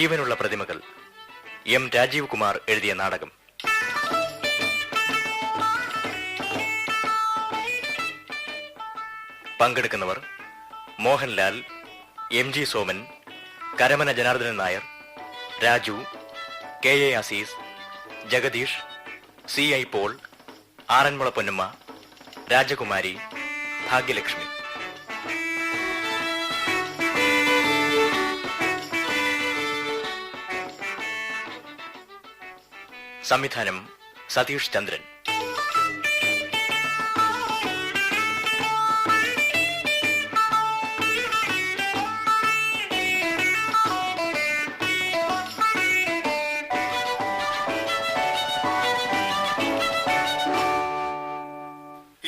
ജീവനുള്ള പ്രതിമകൾ എം രാജീവ് കുമാർ എഴുതിയ നാടകം. പങ്കെടുക്കുന്നവർ Mohanlal, M G Soman, Karamana Janardhanan Nair, Raju, K A Azeez, Jagadish, C I Paul, Aranmula Ponnamma, Rajakumari, Bhagyalakshmi. സംവിധാനം സതീഷ് ചന്ദ്രൻ.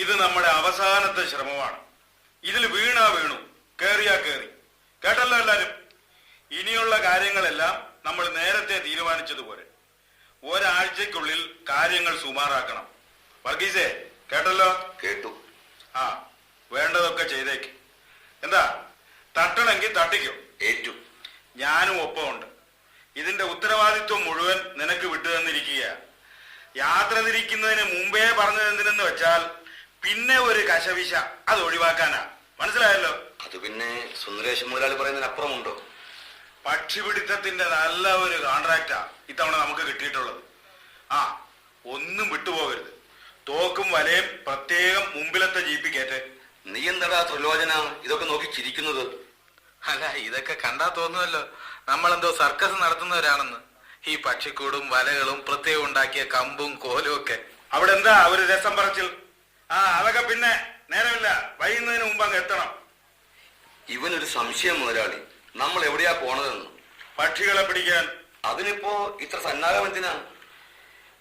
ഇത് നമ്മുടെ അവസാനത്തെ ശ്രമമാണ്. ഇതിൽ വീണാ വീണു, കേറിയാ കേറി. കേട്ടല്ലോ എല്ലാരും? ഇനിയുള്ള കാര്യങ്ങളെല്ലാം നമ്മൾ നേരത്തെ തീരുമാനിച്ചതുപോലെ ഒരാഴ്ചക്കുള്ളിൽ കാര്യങ്ങൾ സുമാറാക്കണം. വർഗീസേ, കേട്ടല്ലോ? കേട്ടു. ആ, വേണ്ടതൊക്കെ ചെയ്തേക്ക്. എന്താ, തട്ടണമെങ്കിൽ തട്ടിക്കോ. ഏറ്റു. ഞാനും ഒപ്പമുണ്ട്. ഇതിന്റെ ഉത്തരവാദിത്വം മുഴുവൻ നിനക്ക് വിട്ടു തന്നിരിക്കുക. യാത്ര തിരിക്കുന്നതിന് മുമ്പേ പറഞ്ഞതെന്തിനെന്ന് വെച്ചാൽ പിന്നെ ഒരു കശവിശ അത് ഒഴിവാക്കാനാ. മനസ്സിലായല്ലോ? അത് പിന്നെ സുന്ദരേശൻ മുതലാളി പറയുന്നതിനപ്പുറമുണ്ടോ? പക്ഷിപിടുത്തത്തിന്റെ നല്ല ഒരു കോൺട്രാക്റ്റാ ഇത്തവണ നമുക്ക് കിട്ടിയിട്ടുള്ളത്. ആ, ഒന്നും വിട്ടുപോകരുത്. തോക്കും വലയും പ്രത്യേകം മുമ്പിലത്തെ ജീപ്പി കയറ്റ്. നീ എന്താ ത്രിലോചന ഇതൊക്കെ നോക്കി ചിരിക്കുന്നത്? അല്ല, ഇതൊക്കെ കണ്ടാ തോന്നുമല്ലോ നമ്മളെന്തോ സർക്കസ് നടത്തുന്നവരാണെന്ന്. ഈ പക്ഷിക്കൂടും വലകളും പ്രത്യേകം ഉണ്ടാക്കിയ കമ്പും കോലും ഒക്കെ. അവിടെ എന്താ ഒരു രസം പറച്ചിൽ? ആ, അതൊക്കെ പിന്നെ നേരമില്ല, വൈകുന്നതിന് മുമ്പ് അങ്ങ് എത്തണം. ഇവനൊരു സംശയം മുതലാളി, നമ്മൾ എവിടെയാ പോണതെന്ന്. പക്ഷികളെ പിടിക്കാൻ. അതിനിപ്പോ ഇത്ര സന്നാഹം എന്തിനാ?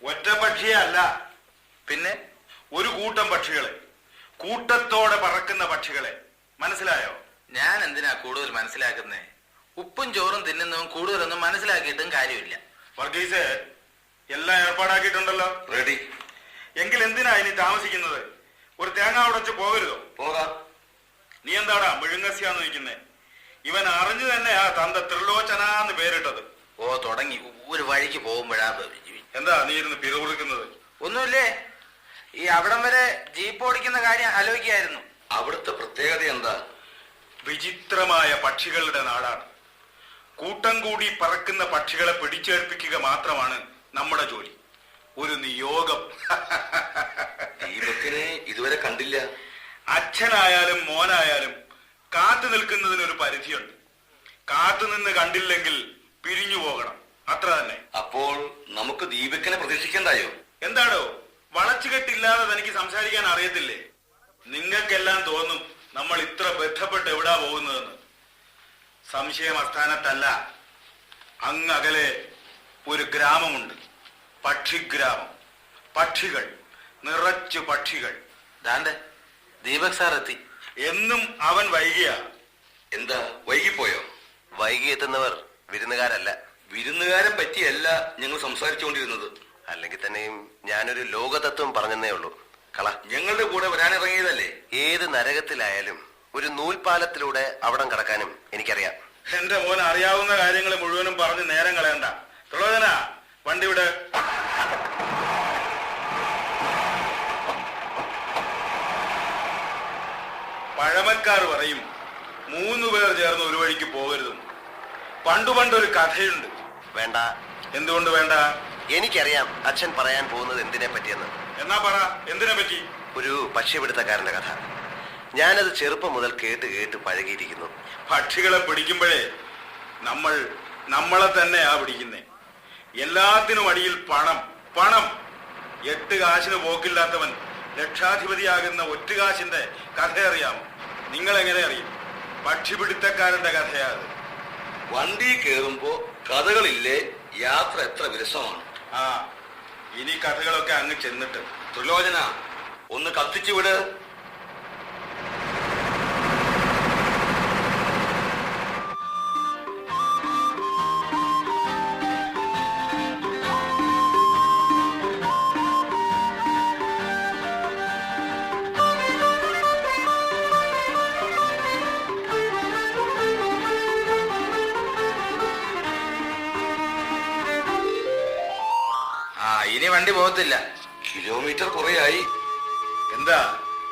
ഒറ്റ പക്ഷിയെ അല്ല, പിന്നെ ഒരു കൂട്ടം പക്ഷികളെ, കൂട്ടത്തോടെ പറക്കുന്ന പക്ഷികളെ. മനസ്സിലായോ? ഞാൻ എന്തിനാ കൂടുതൽ മനസ്സിലാക്കുന്നേ? ഉപ്പും ചോറും തിന്നുന്നതും കൂടുതലൊന്നും മനസ്സിലാക്കിയിട്ടും കാര്യമില്ല. വർഗീസ്, എല്ലാം ഏർപ്പാടാക്കിയിട്ടുണ്ടല്ലോ? റെഡി. എങ്കിൽ എന്തിനാ ഇനി താമസിക്കുന്നത്? ഒരു തേങ്ങ ഉടച്ച് പോകരുതോ? പോകാം. നീ എന്താടാ മുഴുങ്ങസ്യാന്ന് ചോദിക്കുന്നേ? ഇവൻ അറിഞ്ഞു തന്നെയാ തന്റെ ത്രിലോചനാന്ന് പേരിട്ടത്. ഓ, തുടങ്ങി. ഒരു വഴിക്ക് പോകുമ്പോഴാ. എന്താ നീ ഇരുന്ന് പിറുപിറുക്കുന്നത്? ഒന്നുമില്ലേ, ഈ അവിടം വരെ ജീപ്പ് ഓടിക്കുന്ന കാര്യം ആലോചിക്കായിരുന്നു. അവിടുത്തെ പ്രത്യേകത എന്താ? വിചിത്രമായ പക്ഷികളുടെ നാടാണ്. കൂട്ടം കൂടി പറക്കുന്ന പക്ഷികളെ പിടിച്ചേൽപ്പിക്കുക മാത്രമാണ് നമ്മുടെ ജോലി. ഒരു നിയോഗം. ദീപക്കിനെ ഇതുവരെ കണ്ടില്ല. അച്ഛനായാലും മോനായാലും കാത്തു നിൽക്കുന്നതിനൊരു പരിധിയുണ്ട്. കാത്തുനിന്ന് കണ്ടില്ലെങ്കിൽ പിരിഞ്ഞു പോകണം, അത്ര തന്നെ. അപ്പോൾ നമുക്ക് ദീപക്കിനെ പ്രതീക്ഷിക്കണ്ടായോ? എന്താണോ, വളച്ചുകെട്ടില്ലാതെ തനിക്ക് സംസാരിക്കാൻ അറിയത്തില്ലേ? നിങ്ങൾക്കെല്ലാം തോന്നും നമ്മൾ ഇത്ര ബന്ധപ്പെട്ട് എവിടാ പോകുന്നതെന്ന്. സംശയം അസ്ഥാനത്തല്ല. അങ്ങകലെ ഒരു ഗ്രാമമുണ്ട്, പക്ഷിഗ്രാമം. പക്ഷികൾ, നിറച്ചു പക്ഷികൾ. ദാണ്ടെ ദീപക് സാർ എത്തി. എന്നും അവൻ വൈകിയ. എന്താ, വൈകിപ്പോയോ? വൈകി എത്തുന്നവർ വിരുന്നുകാരല്ല. വിരുന്നുകാരെ പറ്റിയല്ല ഞങ്ങൾ സംസാരിച്ചുകൊണ്ടിരുന്നത്. അല്ലെങ്കിൽ തന്നെയും ഞാനൊരു ലോകതത്വം പറഞ്ഞെന്നേ ഉള്ളൂ. കള, ഞങ്ങളുടെ കൂടെ വരാനിറങ്ങിയതല്ലേ? ഏത് നരകത്തിലായാലും ഒരു നൂൽപാലത്തിലൂടെ അവിടം കടക്കാനും എനിക്കറിയാം. എന്റെ മോൻ അറിയാവുന്ന കാര്യങ്ങൾ മുഴുവനും പറഞ്ഞ് നേരം കളയണ്ട. ത്രിലോചന, വണ്ടി വിട്. പഴമക്കാർ പറയും 3 പേർ ചേർന്ന് ഒരു വഴിക്ക് പോകരുതും. പണ്ടൊരു കഥയുണ്ട്. വേണ്ട. എന്തുകൊണ്ട് വേണ്ട? എനിക്കറിയാം അച്ഛൻ പറയാൻ പോകുന്നത് എന്തിനെ പറ്റിയെന്ന്. എന്നാ പറ, എന്തിനെ പറ്റി? ഒരു പക്ഷിപിടുത്തക്കാരന്റെ കഥ. ഞാനത് ചെറുപ്പം മുതൽ കേട്ട് കേട്ട് പഴകിയിരിക്കുന്നു. പക്ഷികളെ പിടിക്കുമ്പോഴേ നമ്മളെ തന്നെയാ പിടിക്കുന്നേ. എല്ലാത്തിനും അടിയിൽ പണം, പണം. 8 കാശിന് പോക്കില്ലാത്തവൻ ലക്ഷാധിപതിയാകുന്ന ഒറ്റുകാശിന്റെ കഥ അറിയാമോ? നിങ്ങളെങ്ങനെ അറിയും? പക്ഷിപിടുത്തക്കാരന്റെ കഥയാ അത്. വണ്ടി കേറുമ്പോ കഥകളില്ലേ? യാത്ര എത്ര വിരസമാണ്. ആ, ഇനി കഥകളൊക്കെ അങ്ങ് ചെന്നിട്ട്. ത്രിലോചന, ഒന്ന് കത്തിച്ചു വിട്. വണ്ടി പോകത്തില്ല. കിലോമീറ്റർ കുറെയായി. എന്താ,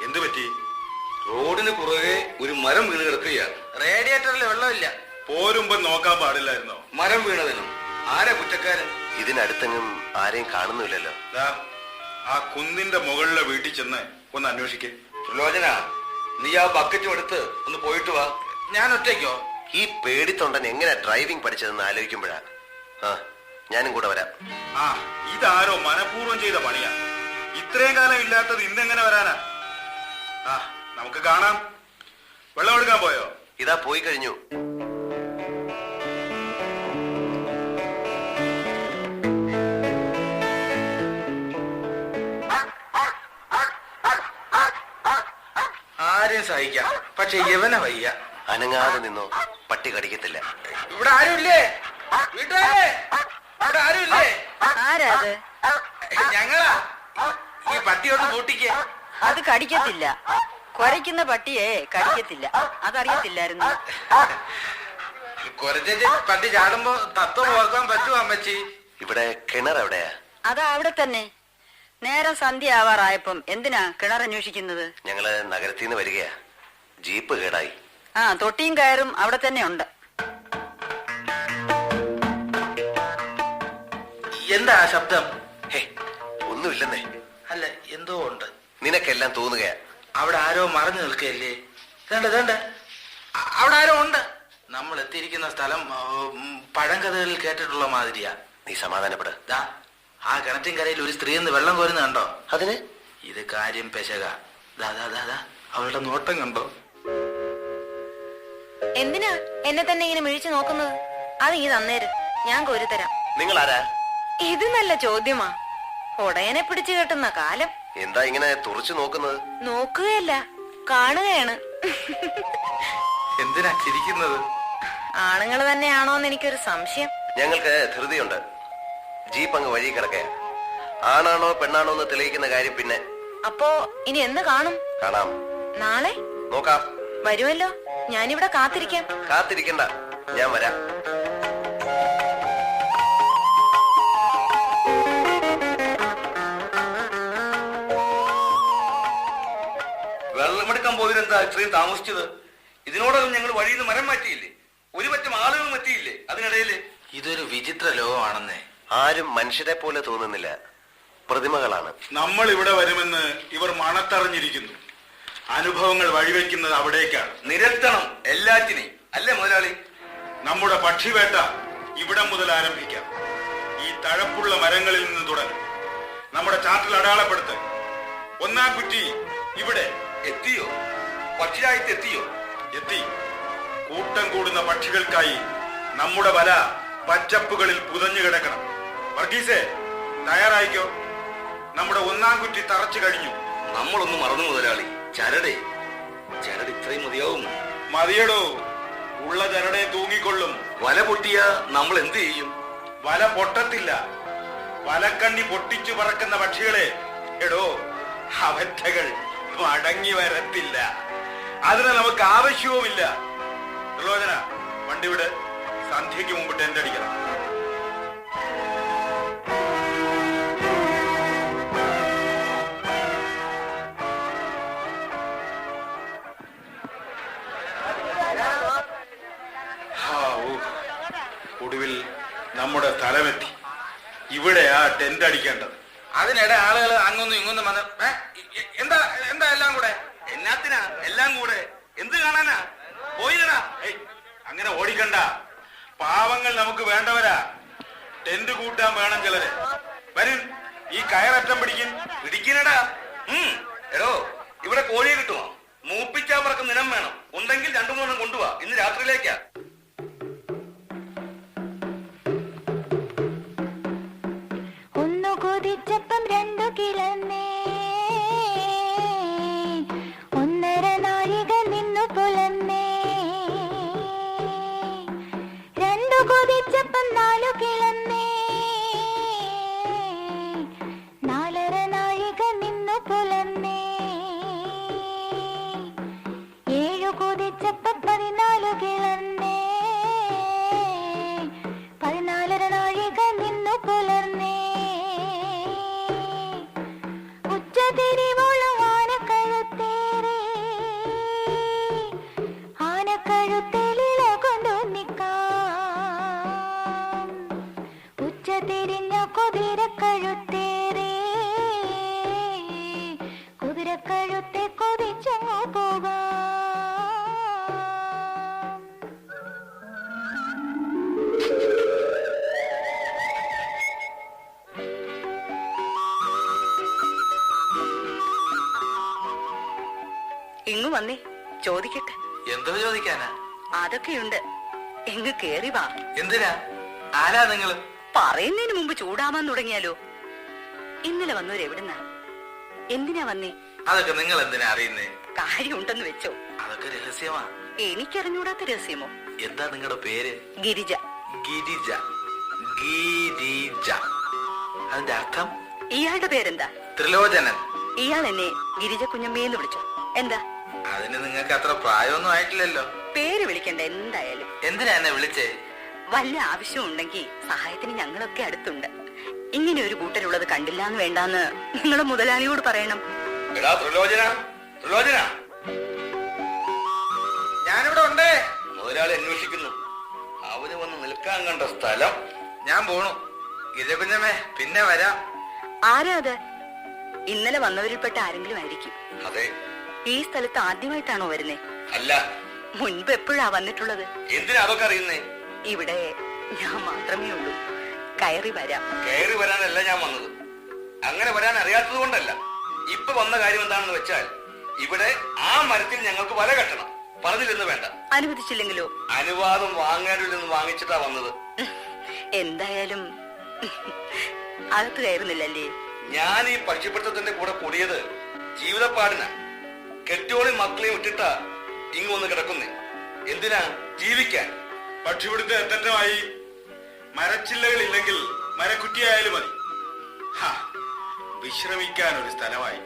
എന്തു പറ്റി? റോഡിന് പുറകെ ഒരു മരം വീണ് കിടക്കുകയാണ്. റേഡിയേറ്ററിൽ വെള്ളമില്ല. പോരുമ്പോ നോക്കാൻ പാടില്ലായിരുന്നോ? മരം വീണതിനും ആരാ കുറ്റക്കാരൻ? ഇതിനടുത്തെങ്ങും ആരെയും കാണുന്നില്ലല്ലോ. ദാ, ആ കുന്നിന്റെ മുകളിലെ വീട്ടിൽ ചെന്ന് ഒന്ന് അന്വേഷിക്കേ. സുലോചന, നീ ആ ബക്കറ്റും എടുത്ത് ഒന്ന് പോയിട്ട് വാ. ഞാൻ ഒറ്റയ്ക്കോ? ഈ പേടിത്തൊണ്ടൻ എങ്ങനെ ഡ്രൈവിംഗ് പഠിച്ചതെന്ന് ആലോചിക്കുമ്പോഴാ. ആ, ഞാനും കൂടെ വരാം. ആ, ഇതാരോ മനഃപൂർവ്വം ചെയ്ത പണിയാ. ഇത്രയും കാലം ഇല്ലാത്തത് ഇന്നെങ്ങനെ വരാനാ? ആ, നമുക്ക് കാണാം. വെള്ളം എടുക്കാൻ പോയോ? ഇതാ പോയി കഴിഞ്ഞു. ആരെയും സഹിക്കാം, പക്ഷെ യവന വയ്യ. അനങ്ങാതെ നിന്നോ, പട്ടി കടിക്കത്തില്ല. ഇവിടെ ആരുമില്ലേ? വീട്ടുകാരെ, ഇവിടെ ആരുമില്ലേ? ആരാ അത്? ഞങ്ങളാ. ഈ പട്ടിയോട് കൂട്ടിക്ക്. അത് കടിക്കത്തില്ല. കുരയ്ക്കുന്ന പട്ടിയെ കടിക്കത്തില്ല. അതറിയത്തില്ലായിരുന്നു. കുറച്ച് പട്ടി ചാടുമ്പോ തത്വം ഓർക്കാൻ പറ്റുമോ അമ്മച്ചി? ഇവിടെ കിണർ എവിടെയാ? അതാ അവിടെ തന്നെ. നേരം സന്ധ്യ ആവാറായപ്പം എന്തിനാ കിണർ അന്വേഷിക്കുന്നത്? ഞങ്ങള് നഗരത്തിൽ നിന്ന് വരികയാ. ജീപ്പ് കേടായി. ആ, തൊട്ടിയും കയറും അവിടെ തന്നെ ഉണ്ട്. എന്താ ആ ശബ്ദം? ഹേ, ഒന്നുമില്ലെന്നേ. അല്ല, എന്തോ ഉണ്ട്. നിനക്കെല്ലാം തോന്നുകയാ. അവിടെ ആരോ മറഞ്ഞു നിൽക്കല്ലേ? അവിടെ ആരോ ഉണ്ട്. നമ്മൾ എത്തിയിരിക്കുന്ന സ്ഥലം പഴങ്കഥകളിൽ കേട്ടിട്ടുള്ള മാതിരിയാ. നീ സമാധാനപ്പെട്. ദാ, ആ കിണറ്റിൻകരയിൽ ഒരു സ്ത്രീ എന്ന് വെള്ളം കോരുന്ന കണ്ടോ? അതിന് ഇത് കാര്യം പെശക. ദാ ദാ ദാ ദാ, അവളുടെ നോട്ടം കണ്ടോ? എന്തിനാ എന്നെ തന്നെ ഇങ്ങനെ മിഴിച്ചു നോക്കുന്നത്? അത് ഈ തന്നേര്, ഞാൻ കോരിത്തരാം. നിങ്ങൾ ആരാ? ഇത് നല്ല ചോദ്യമാ. ഉടയനെ പിടിച്ചു കെട്ടുന്ന കാലം. എന്താ ഇങ്ങനെ തുറച്ചു നോക്കുന്നത്? നോക്കുകയല്ല, കാണുകയാണ്. എന്തിനാ ചിരിക്കുന്നത്? ആണുങ്ങൾ തന്നെയാണോന്ന് എനിക്കൊരു സംശയം. ഞങ്ങൾക്ക് ധൃതിയുണ്ട്. ജീപ്പ് അങ്ങ് വഴി കിടക്കയാ. ആണാണോ പെണ്ണാണോ എന്ന് തെളിയിക്കുന്ന കാര്യം പിന്നെ. അപ്പോ ഇനി എന്ന് കാണും? കാണാം. നാളെ നോക്കാം. വരുമല്ലോ. ഞാനിവിടെ കാത്തിരിക്കാം. കാത്തിരിക്കണ്ട, ഞാൻ വരാം. വെള്ളമെടുക്കാൻ പോയതെന്താ ഇത്രയും താമസിച്ചത്? ഇതിനോടകം ഞങ്ങൾ വഴിയിൽ നിന്ന് മരം മാറ്റിയില്ലേ? ഒരു പറ്റം ആളുകളും എത്തിയില്ലേ അതിനിടയില്? ഇതൊരു വിചിത്ര ലോകമാണെന്നേ. ആരും മനുഷ്യരെ പോലെ തോന്നുന്നില്ല, പ്രതിമകളാണ്. നമ്മൾ ഇവിടെ വരുമെന്ന് ഇവർ മണത്തറിഞ്ഞിരിക്കുന്നു. അനുഭവങ്ങൾ വഴിവെക്കുന്നത് അവിടേക്കാണ്. നിരത്തണം എല്ലാറ്റിനെയും, അല്ലേ മുതലാളി? നമ്മുടെ പക്ഷിവേട്ട ഇവിടെ മുതൽ ആരംഭിക്കാം. ഈ തഴപ്പുള്ള മരങ്ങളിൽ നിന്ന് തുടങ്ങും. നമ്മുടെ ചാർട്ടിൽ അടയാളപ്പെടുത്ത്. ഒന്നാം കുറ്റി ഇവിടെ എത്തിയോ? പക്ഷിയായിട്ട് എത്തിയോ? എത്തി. കൂട്ടം കൂടുന്ന പക്ഷികൾക്കായി നമ്മുടെ വല പച്ചപ്പുകളിൽ പുതഞ്ഞു കിടക്കണം. വർഗീസേ, തയ്യാറായിക്കോ? നമ്മുടെ ഒന്നാം കുറ്റി തറച്ചു കഴിഞ്ഞു. നമ്മളൊന്ന് മറന്നു മുതലാളി. ചരട് ഇത്രയും മതിയാവും? മതിയടോ, ഉള്ള ചരടെ തൂങ്ങിക്കൊള്ളും. വല പൊട്ടിയ നമ്മൾ എന്ത് ചെയ്യും? വല പൊട്ടത്തില്ല. വലക്കണ്ണി പൊട്ടിച്ചു പറക്കുന്ന പക്ഷികളെ എടോ, അവറ്റകൾ മടങ്ങി വരത്തില്ല. അതിന് നമുക്ക് ആവശ്യവുമില്ല. ത്രിലോചന, വണ്ടി വിട്. സന്ധ്യയ്ക്ക് മുമ്പ് ടെന്റ് അടിക്കണം. ഒടുവിൽ നമ്മുടെ സ്ഥലമെത്തി. ഇവിടെയാ ടെന്റ് അടിക്കേണ്ടത്. അതിനിടെ ആളുകൾ അങ്ങൊന്നും ഇങ്ങൊന്നും വന്ന് എന്താ എന്താ എല്ലാം കൂടെ? എന്നാത്തിനാ എല്ലാം കൂടെ? എന്ത് കാണാനാ? പോയില്ലടാ. അങ്ങനെ ഓടിക്കണ്ട. പാവങ്ങൾ നമുക്ക് വേണ്ടവരാ. ടെന്റ് കൂട്ടാൻ വേണം ചിലര്. വരും, ഈ കയററ്റം പിടിക്കണടാ. എടോ, ഇവിടെ കോഴിയെ കിട്ടുമോ? മൂപ്പിച്ചാ പറക്കുന്ന നിലം വേണം. ഉണ്ടെങ്കിൽ 2-3 കൊണ്ടുപോവാ. ഇന്ന് രാത്രിയിലേക്കാ. ഒന്നു കൊതിച്ചപ്പം 2 കിളന്നേ, 1.5 നാഴിക നിന്നു പുലന്നേ. 2 കൊതിച്ചപ്പം 4 കിളന്നേ, 4.5 നാഴിക നിന്നു പുലന്നേ. 7 കൊതിച്ചപ്പം 14 കിളന്നേ, 14.5 നാഴിക നിന്നു പുലർന്നേ. ഇങ്ങു വന്നേ, ചോദിക്കട്ടെ. എന്തോ ചോദിക്കാനാ? അതൊക്കെയുണ്ട്, എങ്ങ് കേറി വാ. എന്തിനാ? ആരാ നിങ്ങള്? പറയുന്നതിന് മുമ്പ് ചൂടാവാൻ തുടങ്ങിയാലോ? ഇന്നലെ വന്നവരെവിടുന്നാ? എന്തിനാ വന്നേ? അതൊക്കെ നിങ്ങൾ എന്തിനാ അറിയുന്നേ? കാര്യമുണ്ടെന്ന് വെച്ചോ. അതൊക്കെ രഹസ്യമാ. എനിക്കറിഞ്ഞൂടാത്ത രഹസ്യമോ? എന്താ നിങ്ങളുടെ പേര്? ഗിരിജ. ഗിരിജ. ഗിരിജ. അതിന്റെ അർത്ഥം? ഇയാളുടെ പേരെന്താ? ത്രിലോചനൻ. ഇയാൾ എന്നെ ഗിരിജ കുഞ്ഞമ്മേന്ന് വിളിച്ചോ. എന്താ? അതിന് നിങ്ങൾക്ക് അത്ര പ്രായമൊന്നും ആയിട്ടില്ലല്ലോ. പേര് വിളിക്കണ്ട എന്തായാലും. എന്തിനാ എന്നെ വിളിച്ചേ? വല്ല ആവശ്യം ഉണ്ടെങ്കിൽ സഹായത്തിന് ഞങ്ങളൊക്കെ അടുത്തുണ്ട്. ഇങ്ങനെ ഒരു കൂട്ടരുള്ളത് കണ്ടില്ലാന്ന് വേണ്ടാന്ന് നിങ്ങളെ മുതലാളിയോട് പറയണം. എടാ ത്രിലോചന, ത്രിലോചന, ഞാനിവിടെ ഉണ്ടേ. മുതലാളി അന്വേഷിക്കുന്നു. അവന് വന്ന് നിൽക്കാൻ കണ്ട സ്ഥലം. ഞാൻ പോണു. ഗിരിജ കുഞ്ഞമ്മേ, പിന്നെ വരാം. ആരാ അത്? ഇന്നലെ വന്നവരിൽപ്പെട്ട ആരെങ്കിലും ആയിരിക്കും. അതെ. ഈ സ്ഥലത്ത് ആദ്യമായിട്ടാണോ വരുന്നേ? അല്ല. മുൻപ് എപ്പോഴാ വന്നിട്ടുള്ളത്? എന്തിനാ അതൊക്കെ അറിയുന്നേ? ഇവിടെ ഞാൻ മാത്രമേ ഉള്ളൂ. കയറി വരാം. കയറി വരാനല്ല ഞാൻ വന്നത്. അങ്ങനെ വരാൻ അറിയാത്തത് കൊണ്ടല്ല. ഇപ്പൊ വന്ന കാര്യം എന്താണെന്ന് വെച്ചാൽ, ഇവിടെ ആ മരത്തിൽ ഞങ്ങൾക്ക് വല കെട്ടണം. പറഞ്ഞില്ലെന്ന് വേണ്ട. അനുവദിച്ചില്ലെങ്കിലോ? അനുവാദം വാങ്ങാനിൽ നിന്ന് വാങ്ങിച്ചിട്ടാ വന്നത്. എന്തായാലും അകത്ത് കയറുന്നില്ലല്ലേ? ഞാൻ ഈ പക്ഷിപ്പിടുത്തത്തിന്റെ കൂടെ കൂടിയത് ജീവിതപ്പാടിനാ. കെട്ടിയോളി മക്കളെയും ഇട്ടിട്ടാ ഇങ്ങൊന്ന് കിടക്കുന്നേ. എന്തിനാ? ജീവിക്കാൻ. പക്ഷിപിടുത്തം എത്തറ്റമായി. മരച്ചില്ലകളില്ലെങ്കിൽ മരക്കുറ്റിയായാലും മതി. വിശ്രമിക്കാൻ ഒരു സ്ഥലമായി.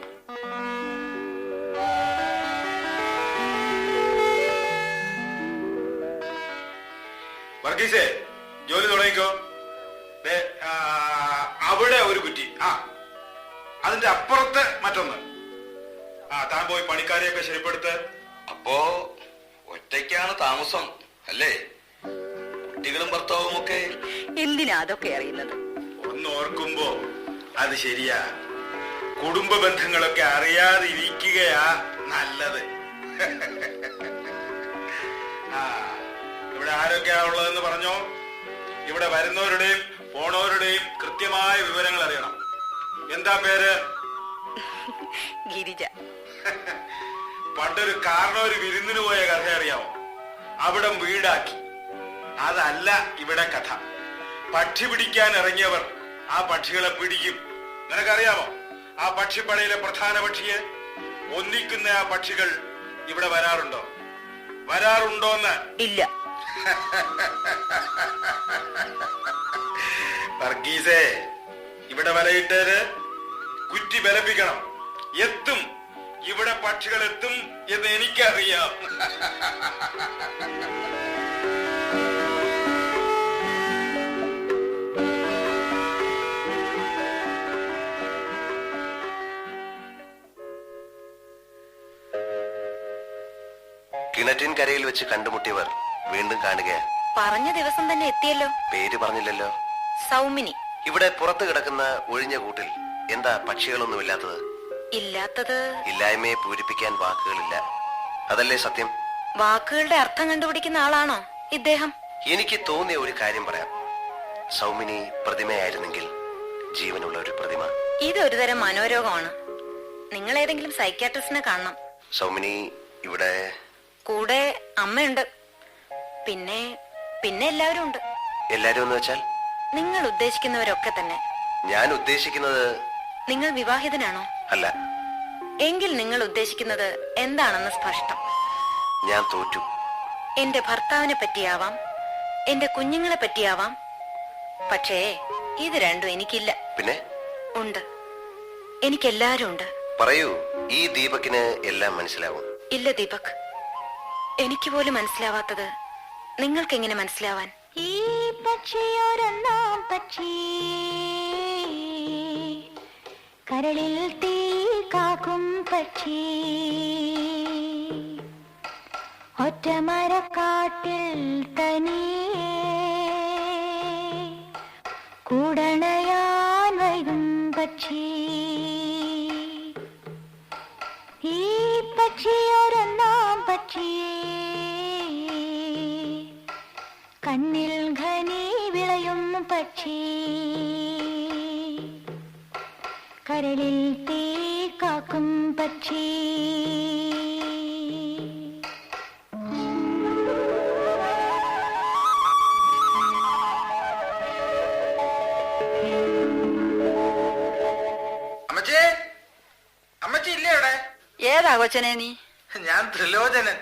വർഗീസേ, ജോലി തുടങ്ങിക്കോ. അവിടെ ഒരു കുറ്റി, അതിന്റെ അപ്പുറത്ത് മറ്റൊന്ന്. താൻ പോയി പണിക്കാരെയൊക്കെ ശരിപ്പെടുത്ത്. അപ്പോ ഒറ്റയ്ക്കാണ് താമസം അല്ലേ? കുട്ടികളും ഭർത്താവും ഒക്കെ. എന്തിനാ അതൊക്കെ അറിയുന്നത്? ഒന്ന് ഓർക്കുമ്പോ അത് ശരിയാ. കുടുംബ ബന്ധങ്ങളൊക്കെ അറിയാതിരിക്കുകയാ നല്ലത്. ഇവിടെ ആരൊക്കെയാ ഉള്ളതെന്ന് പറഞ്ഞോ. ഇവിടെ വരുന്നവരുടെയും പോണവരുടെയും കൃത്യമായ വിവരങ്ങൾ അറിയണം. എന്താ പേര്? ഗിരിജ. പണ്ടൊരു കാരണവര് വിരുന്നിന് പോയ കഥ അറിയാമോ? അവിടം വീടാക്കി. അതല്ല ഇവിടെ കഥ. പക്ഷി പിടിക്കാൻ ഇറങ്ങിയവർ ആ പക്ഷികളെ പിടിക്കും. നിനക്കറിയാമോ ആ പക്ഷിപ്പടയിലെ പ്രധാന പക്ഷിയെ? ഒന്നിക്കുന്ന ആ പക്ഷികൾ ഇവിടെ വരാറുണ്ടോ? വരാറുണ്ടോന്ന്? ഇല്ല. വർഗീസേ, ഇവിടെ വലയിട്ടേര് കുറ്റി ബലപ്പിക്കണം. എത്തും, ഇവിടെ പക്ഷികൾ എത്തും എന്ന് എനിക്കറിയാം. കിണറ്റിൻ കരയിൽ വെച്ച് കണ്ടുമുട്ടിയവർ വീണ്ടും കാണുകയാ. പറഞ്ഞ ദിവസം തന്നെ എത്തിയല്ലോ. പേര് പറഞ്ഞില്ലല്ലോ. സൗമിനി. ഇവിടെ പുറത്ത് കിടക്കുന്ന ഒഴിഞ്ഞ കൂട്ടിൽ എന്താ പക്ഷികളൊന്നുമില്ലാത്തത്? ഇല്ലാത്തത്? ഇല്ലായ്മയെ പൂരിപ്പിക്കാൻ വാക്കുകളില്ല. അതല്ലേ സത്യം? വാക്കുകളുടെ അർത്ഥം കണ്ടുപിടിക്കുന്ന ആളാണോ ഇദ്ദേഹം? എനിക്ക് തോന്നിയ ഒരു കാര്യം പറയാം. സൗമിനി പ്രതിമയായിരുന്നെങ്കിൽ ജീവനുള്ള ഒരു പ്രതിമ. ഇതൊരു തരം മനോരോഗമാണ്. നിങ്ങൾ ഏതെങ്കിലും സൈക്യാട്രിസ്റ്റിനെ കാണണം. സൗമിനി ഇവിടെ കൂടെ അമ്മയുണ്ട്. പിന്നെ പിന്നെ എല്ലാവരും ഉണ്ട്. എല്ലാരും എന്ന് വെച്ചാൽ? നിങ്ങൾ ഉദ്ദേശിക്കുന്നവരൊക്കെ തന്നെ. ഞാൻ ഉദ്ദേശിക്കുന്നത്. നിങ്ങൾ വിവാഹിതനാണോ? അല്ല. എങ്കിൽ നിങ്ങൾ ഉദ്ദേശിക്കുന്നത് എന്താണെന്ന് സ്പഷ്ടം. ഞാൻ തോറ്റു. എന്റെ ഭർത്താവിനെ പറ്റിയാവാം, എന്റെ കുഞ്ഞുങ്ങളെ പറ്റിയാവാം. പക്ഷേ ഇത് രണ്ടും എനിക്കില്ല. പിന്നെ? ഉണ്ട്. എനിക്കെല്ലാരും ഉണ്ട്. പറയൂ, ഈ ദീപക്കിന് എല്ലാം മനസ്സിലാവും. ഇല്ല ദീപക്, എനിക്ക് പോലും മനസ്സിലാവാത്തത് നിങ്ങൾക്ക് എങ്ങനെ മനസ്സിലാവാൻ? ഈ പക്ഷിയൊരെണ്ണാം പക്ഷി, കരളിൽ തീ കാക്കും പക്ഷി, ഒറ്റമരക്കാട്ടിൽ തനിയേ കൂടണയാൻ വൈകും പക്ഷി. ഈ പക്ഷിയൊരെണ്ണാം പക്ഷിയേ, കണ്ണിൽ ഘനി വിളയും പക്ഷി, കരളിൽ തീ കാക്കും പക്ഷി. അമ്മച്ചി ഇല്ലേ അവിടെ? ഏതാ കൊച്ചനെ നീ? ഞാൻ ത്രിലോചനൻ.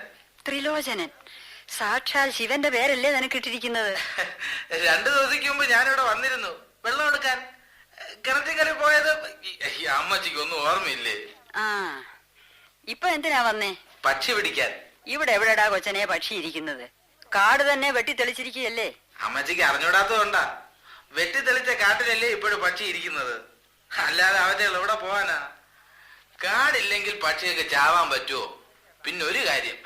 ത്രിലോചനൻ? സാക്ഷാൽ ശിവന്റെ പേരല്ലേ നിനക്കിട്ടിരിക്കുന്നത്? 2 ദിവസക്ക് മുമ്പ് ഞാനിവിടെ വന്നിരുന്നു വെള്ളം എടുക്കാൻ. കിണറ്റിക്കര പോയത് ഈ അമ്മച്ചിക്ക് ഒന്നും ഓർമ്മയില്ലേ? ആ, ഇപ്പൊ എന്തിനാ വന്നേ? പക്ഷി പിടിക്കാൻ. ഇവിടെ എവിടെടാ കൊച്ചനെ പക്ഷി ഇരിക്കുന്നത്? കാട് തന്നെ വെട്ടി തെളിച്ചിരിക്കുകയല്ലേ? അമ്മച്ചിക്ക് അറിഞ്ഞൂടാത്തതുകൊണ്ടാ. വെട്ടി തെളിച്ച കാട്ടിലല്ലേ ഇപ്പോഴും പക്ഷി ഇരിക്കുന്നത്. അല്ലാതെ അവറ്റകൾ എവിടെ പോവാനാ? കാടില്ലെങ്കിൽ പക്ഷിയൊക്കെ ചാവാൻ പറ്റുമോ? പിന്നെ ഒരു കാര്യം,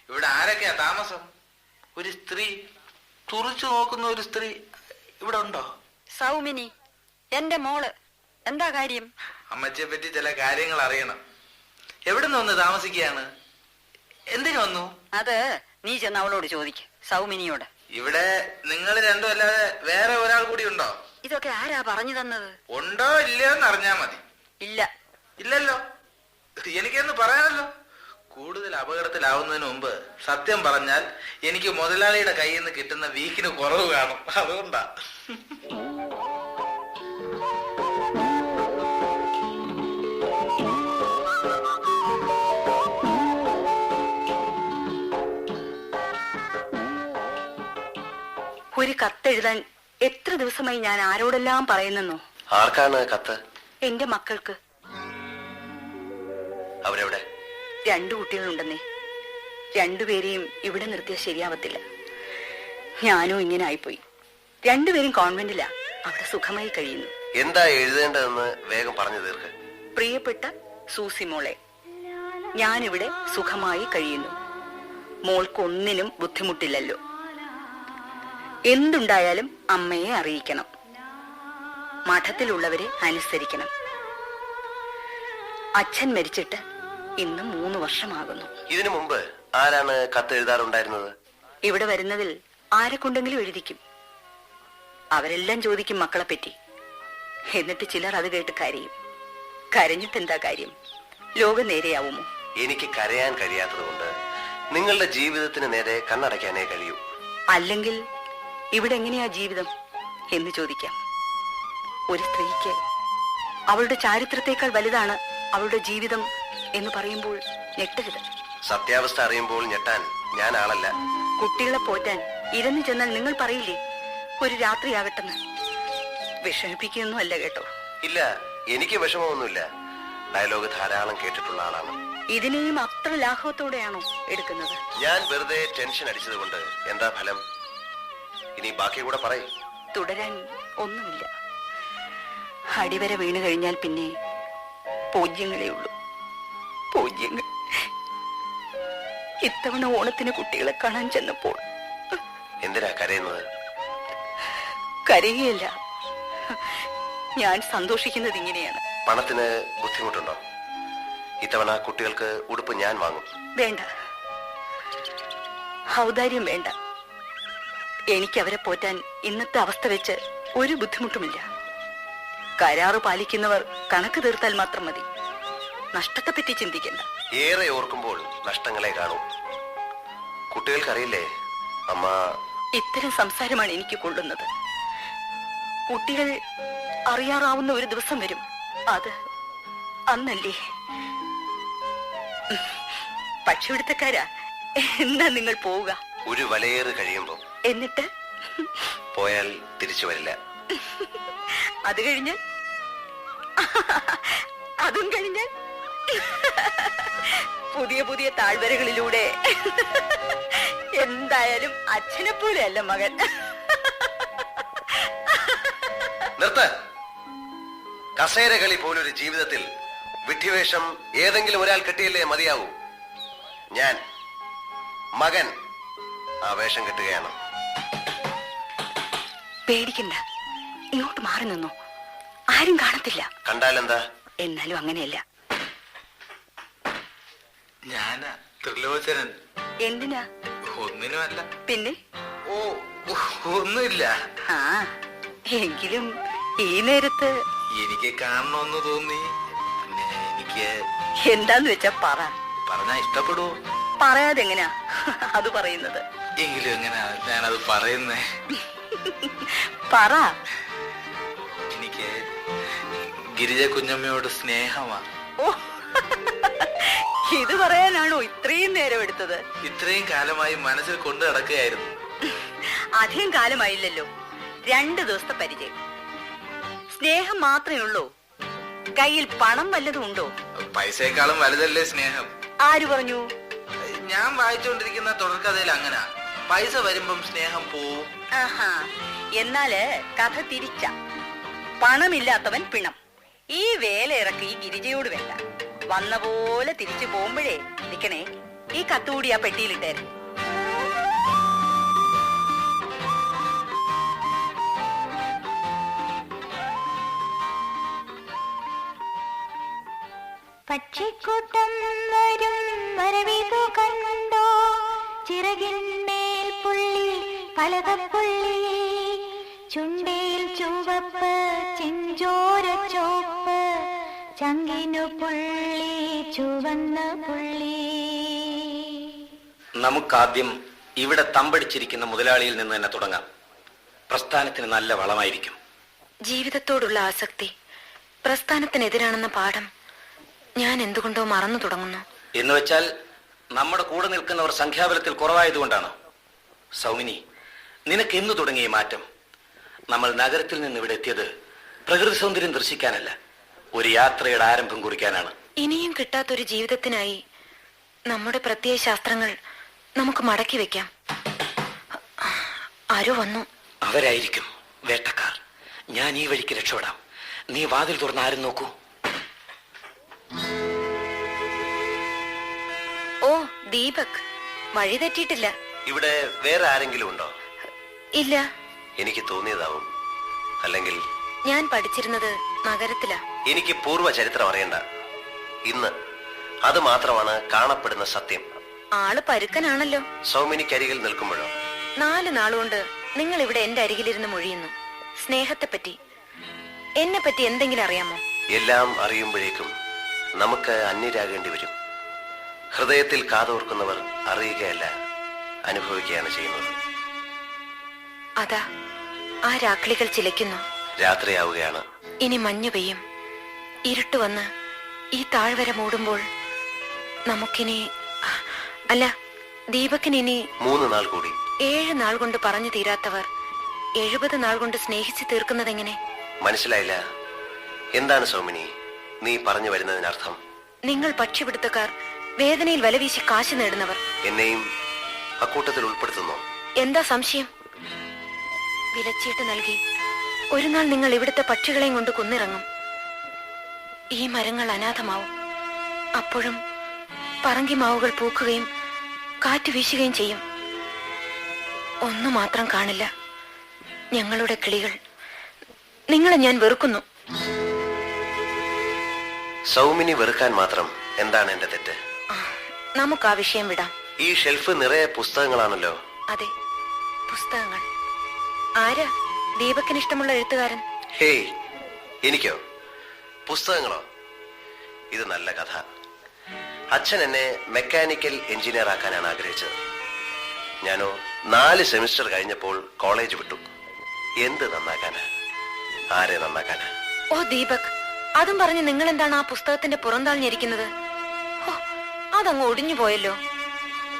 ഇവിടെ ആരൊക്കെയാ താമസം? ഒരു സ്ത്രീ, തുറിച്ചു നോക്കുന്ന ഒരു സ്ത്രീ ഇവിടെ ഉണ്ടോ? സൗമിനി, എന്റെ മോള്. എന്താ കാര്യം? അമ്മച്ചിയെ പറ്റി ചില കാര്യങ്ങൾ അറിയണം. എവിടുന്ന് വന്ന് താമസിക്കുകയാണ്? എന്തിനു വന്നു? അത് നീ ചെന്ന് അവളോട് ചോദിക്ക, സൗമിനിയോട്. ഇവിടെ നിങ്ങൾ രണ്ടും അല്ലാതെ വേറെ ഒരാൾ കൂടി ഉണ്ടോ? ഇതൊക്കെ ആരാ പറഞ്ഞു തന്നത്? ഉണ്ടോ ഇല്ലയോ എന്ന് അറിഞ്ഞാ മതി. ഇല്ല. ഇല്ലല്ലോ, എനിക്കെന്ന് പറയാനല്ലോ. കൂടുതൽ അപകടത്തിലാവുന്നതിന് മുമ്പ് സത്യം പറഞ്ഞാൽ എനിക്ക് മുതലാളിയുടെ കയ്യിൽ നിന്ന് കിട്ടുന്ന വീക്കിന് കുറവ് കാണും. അതുകൊണ്ടാ. ഒരു കത്തെഴുതാൻ എത്ര ദിവസമായി ഞാൻ ആരോടെല്ലാം പറയുന്നെന്നോ? ആർക്കാണ് കത്ത്? എന്റെ മക്കൾക്ക്. അവരെവിടെ? 2 കുട്ടികളുണ്ടെന്നേ. 2 പേരെയും ഇവിടെ നിർത്തിയാൽ ശരിയാവത്തില്ല. ഞാനും ഇങ്ങനെ ആയിപ്പോയി. 2 പേരും കോൺവെന്റിലാ. അവിടെ സുഖമായി കഴിയുന്നു. എന്താ എഴുതേണ്ടതെന്ന് വേഗം പറഞ്ഞു തീർക്ക്. പ്രിയപ്പെട്ട സൂസി മോളെ, ഞാനിവിടെ സുഖമായി കഴിയുന്നു. മോൾക്കൊന്നിനും ബുദ്ധിമുട്ടില്ലല്ലോ. എന്തുണ്ടായാലും അമ്മയെ അറിയിക്കണം. മഠത്തിലുള്ളവരെ അനുസരിക്കണം. അച്ഛൻ മരിച്ചിട്ട് ഇന്ന് 3 വർഷമാകുന്നു. ഇതിനു മുമ്പ് ആരാണ് കത്ത് എഴുതാറുണ്ടായിരുന്നത്? ഇവിടെ വരുന്നതിൽ ആരെ കൊണ്ടെങ്കിലും എഴുതിക്കും. അവരെല്ലാം ചോദിക്കും മക്കളെ പറ്റി. എന്നിട്ട് ചിലർ അത് കേട്ട് കരയും. കരഞ്ഞിട്ട് എന്താ കാര്യം? ലോകം നേരെയാവുമോ? എനിക്ക് കരയാൻ കഴിയാത്തത് കൊണ്ട് നിങ്ങളുടെ ജീവിതത്തിന് നേരെ കണ്ണടയ്ക്കാനേ കഴിയൂ. അല്ലെങ്കിൽ ഇവിടെ എങ്ങനെയാ ജീവിതം എന്ന് ചോദിക്കാം. ഒരു സ്ത്രീക്ക് അവളുടെ ചാരിത്രത്തെക്കാൾ വലുതാണ് അവളുടെ ജീവിതം എന്ന് പറയുമ്പോൾ ഞെട്ടരുത്. സത്യാവസ്ഥ അറിയുമ്പോൾ ഞെട്ടാൻ ഞാൻ ആളല്ല. കുട്ടികളെ പോറ്റാൻ ഇരന്നു ചെന്നാൽ നിങ്ങൾ പറയില്ലേ ഒരു രാത്രിയാകട്ടെന്ന്? വിഷമിപ്പിക്കൊന്നും അല്ല കേട്ടോ. ഇല്ല, എനിക്ക് വിഷമമൊന്നുമില്ല. ഡയലോഗ് ധാരാളം കേട്ടിട്ടുള്ള ആളാണ്. ഇതിനെയും അത്ര ലാഘവത്തോടെയാണോ എടുക്കുന്നത്? ഞാൻ വെറുതെ ടെൻഷൻ അടിച്ചത് കൊണ്ട് എന്താ ഫലം? ഇനി ബാക്കി കൂടെ പറയും. തുടരാൻ ഒന്നുമില്ല. അടിവരെ വീണു കഴിഞ്ഞാൽ പിന്നെ പൂജ്യങ്ങളേ ഉള്ളൂ. പൂജ്യങ്ങൾ. ഇത്തവണ ഓണത്തിന് കുട്ടികളെ കാണാൻ ചെന്നപ്പോൾ എന്തിനാ കരയുന്നത്? കരയുകയല്ല, ഞാൻ സന്തോഷിക്കുന്നത് ഇങ്ങനെയാണ്. പണത്തിന് ബുദ്ധിമുട്ടുണ്ടോ? ഇത്തവണ കുട്ടികൾക്ക് ഉടുപ്പ് ഞാൻ വാങ്ങും. വേണ്ട, ഔദാര്യം വേണ്ട. എനിക്ക് അവരെ പോറ്റാൻ ഇന്നത്തെ അവസ്ഥ വെച്ച് ഒരു ബുദ്ധിമുട്ടുമില്ല. കരാറ് പാലിക്കുന്നവർ കണക്ക് തീർത്താൽ മാത്രം മതി. നഷ്ടത്തെപ്പറ്റി ചിന്തിക്കണ്ട. ഏറെ ഓർക്കുമ്പോൾ നഷ്ടങ്ങളെ കാണൂ. കുട്ടികൾക്കറിയില്ലേ അമ്മ? ഇത്തരം സംസാരമാണ് എനിക്ക് കൊള്ളുന്നത്. കുട്ടികൾ അറിയാറാവുന്ന ഒരു ദിവസം വരും. അത് അന്നല്ലേ? പക്ഷിപിടുത്തക്കാരാ, എന്നാ നിങ്ങൾ പോവുക. ഒരു വലയേറ് കഴിയുമ്പോ. എന്നിട്ട് പോയാൽ തിരിച്ചു വരില്ല. അത് കഴിഞ്ഞ് അതും കഴിഞ്ഞ് പുതിയ പുതിയ താഴ്വരകളിലൂടെ. എന്തായാലും അച്ഛനെ പോലെ അല്ല മകൻ. നിർത്ത്. കസേര കളി പോലൊരു ജീവിതത്തിൽ വിഡ്ഢിവേഷം ഏതെങ്കിലും ഒരാൾ കെട്ടിയല്ലേ മതിയാവൂ. ഞാൻ മകൻ ആ വേഷം കെട്ടുകയാണ്. പേടിക്കണ്ട, ഇങ്ങോട്ട് മാറി നിന്നോ. ആരും കാണത്തില്ല. കണ്ടാലെന്താ? എന്നാലും അങ്ങനെയല്ല. ഞാനാ ത്രിലോചനൻ. എന്തിനാ? ഒന്നിനുമല്ല. പിന്നെ? ഓ, ഒന്നുമില്ല. ആ, എങ്കിലും ഈ നേരത്ത് എനിക്ക് കാണണമെന്ന് തോന്നി. പിന്നെ എനിക്ക് എന്താന്ന് വെച്ചാ പറ. പറഞ്ഞാ ഇഷ്ടപ്പെടുവോ? പറയാതെ എങ്ങനെയാ അത് പറയുന്നത്? എങ്കിലും എങ്ങനെയാ ഞാനത് പറയുന്നേ? പറ. എനിക്ക് ഗിരിജ കുഞ്ഞമ്മയോട് സ്നേഹമാ. ഓ പറയാനാണോ ഇത്രയും നേരം എടുത്തത്? ഇത്രയും കാലമായി മനസ്സിൽ കൊണ്ടു നടക്കുകയായിരുന്നു. അധികം കാലമായില്ലല്ലോ, 2 ദിവസത്തെ പരിചയം. സ്നേഹം മാത്രമേ ഉള്ളൂ? കയ്യിൽ പണം വല്ലതും ഉണ്ടോ? പൈസയെക്കാളും വലുതല്ലേ സ്നേഹം? ആര് പറഞ്ഞു? ഞാൻ വായിച്ചുകൊണ്ടിരിക്കുന്ന തുടർക്കഥയിൽ അങ്ങനെ. പൈസ വരുമ്പം സ്നേഹം പോവും. ആഹാ, എന്നാല് കഥ തിരിച്ച. പണമില്ലാത്തവൻ പിണം. ഈ വേല ഇറക്കി ഈ ഗിരിജയോട് വേണ്ട. വന്ന പോലെ തിരിച്ചു പോകുമ്പോഴേ നിക്കണേ, ഈ കത്തുകൂടി ആ പെട്ടിയിലിട്ടായിരുന്നു. പക്ഷിക്കൂട്ടം വരും വരവിതു കണ്ടോ, ചിറകിന്മേൽ പുള്ളി പലകപ്പുള്ളി, ചുണ്ടേൽ ചുവപ്പ് ചെഞ്ചോര ചോപ്പ്, ചങ്കിനു പുള്ളി ചുവന്ന പുള്ളി. നമുക്കാദ്യം ഇവിടെ തമ്പടിച്ചിരിക്കുന്ന മുതലാളിയിൽ നിന്ന് തന്നെ തുടങ്ങാം. പ്രസ്ഥാനത്തിന് നല്ല വളമായിരിക്കും. ജീവിതത്തോടുള്ള ആസക്തി പ്രസ്ഥാനത്തിനെതിരാണെന്ന പാഠം ഞാൻ എന്തുകൊണ്ടോ മറന്നു തുടങ്ങുന്നു. എന്ന് വെച്ചാൽ നമ്മുടെ കൂടെ നിൽക്കുന്നവർ സംഖ്യാബലത്തിൽ കുറവായതുകൊണ്ടാണോ? സൗമിനി, നിനക്ക് എന്ന് തുടങ്ങിയ മാറ്റം? നമ്മൾ നഗരത്തിൽ നിന്ന് ഇവിടെ എത്തിയത് പ്രകൃതി സൗന്ദര്യം ദർശിക്കാനല്ല, ഒരു യാത്രയുടെ ആരംഭം കുറിക്കാനാണ്. ഇനിയും കിട്ടാത്തൊരു ജീവിതത്തിനായി നമ്മുടെ പ്രത്യയ ശാസ്ത്രങ്ങൾ നമുക്ക് മടക്കി വെക്കാം. ആരോ വന്നു. അവരായിരിക്കും വേട്ടക്കാർ. ഞാൻ ഈ വഴിക്ക് രക്ഷപ്പെടാം. നീ വാതിൽ തുറന്ന് ആരും നോക്കൂ. ഓ, ദീപക്, വഴി തെറ്റിയിട്ടില്ല. ഇവിടെ വേറെ ആരെങ്കിലും ഉണ്ടോ? ഇല്ല. എനിക്ക് തോന്നിയതാവും. അല്ലെങ്കിൽ ഞാൻ പഠിച്ചിരുന്നത് നഗരത്തിലാ. എനിക്ക് പൂർവ്വ ചരിത്രം അറിയണ്ട. ഇന്ന് അത് മാത്രമാണ് കാണപ്പെടുന്ന സത്യം. ആള് പരുക്കനാണല്ലോ. സൗമിനിക്കരികിൽ നിൽക്കുമ്പോഴോ? 4 നാളുകൊണ്ട് നിങ്ങൾ ഇവിടെ എന്റെ അരികിലിരുന്ന് മൊഴിയുന്നു. സ്നേഹത്തെപ്പറ്റി, എന്നെ പറ്റി എന്തെങ്കിലും അറിയാമോ? എല്ലാം അറിയുമ്പോഴേക്കും നമുക്ക് അന്യരാകേണ്ടി വരും. ഹൃദയത്തിൽ കാതോർക്കുന്നവർ അറിയുകയല്ല, അനുഭവിക്കുകയാണ് ചെയ്യുന്നത്. അതാ ആ രാക്ലികൾ ചിലയ്ക്കുന്നു. രാത്രിയാവുകയാണ്. ഇനി മഞ്ഞു പെയ്യും. ഇരുട്ട് വന്ന് ഈ താഴ്വര മൂടുമ്പോൾ നമുക്കിനി, അല്ല, ദീപക്കിനി 3 നാൾ കൂടി. 7 നാൾ കൊണ്ട് പറഞ്ഞു തീരാത്തവർ 70 നാൾ കൊണ്ട് സ്നേഹിച്ചു തീർക്കുന്നതെങ്ങനെ? മനസ്സിലായില്ല. എന്താണ് സൗമിനി നീ പറഞ്ഞു വരുന്നതിനർത്ഥം? നിങ്ങൾ പക്ഷിപിടുത്തക്കാർ, വേദനയിൽ വലവീശി കാശ് നേടുന്നവർ. എന്നെയും അക്കൂട്ടത്തിൽ ഉൾപ്പെടുത്തുന്നു? എന്താ സംശയം? വിലച്ചീട്ട് നൽകി ഒരു നാൾ നിങ്ങൾ ഇവിടുത്തെ പക്ഷികളെയും കൊണ്ട് കുന്നിറങ്ങും. ഈ മരങ്ങൾ അനാഥമാവും. അപ്പോഴും പറങ്കി മാവുകൾ പൂക്കുകയും കാറ്റ് വീശുകയും ചെയ്യും. ഒന്നു മാത്രം കാണില്ല, ഞങ്ങളുടെ കിളികൾ. നിങ്ങളെ ഞാൻ വെറുക്കുന്നു. സൗമിനി വെറുക്കാൻ മാത്രം എന്താണ് എന്റെ തെറ്റ്? നമുക്ക് ആ വിഷയം വിടാം. ഈ ഷെൽഫ് നിറയെ പുസ്തകങ്ങളാണല്ലോ. അതെ, പുസ്തകങ്ങൾ. ആരാ ദീപക്കിന് ഇഷ്ടമുള്ള എഴുത്തുകാരൻ? ഹേയ്, എനിക്കോ? പുസ്തകങ്ങളോ? ഇത് നല്ല കഥ. അച്ഛൻ എന്നെ മെക്കാനിക്കൽ എഞ്ചിനീയർ ആക്കാനാണ് ആഗ്രഹിച്ചത്. ഞാനോ 4 സെമിസ്റ്റർ കഴിഞ്ഞപ്പോൾ കോളേജ് വിട്ടു. എന്ത് നന്നാക്കാനാ? ആരെ നന്നാക്കാനാ? ഓ ദീപക്, അതും പറഞ്ഞ് നിങ്ങൾ എന്താണ് ആ പുസ്തകത്തിന്റെ പുറന്താഴ്ഞ്ഞിരിക്കുന്നത്? അതങ്ങ് ഒടിഞ്ഞു പോയല്ലോ.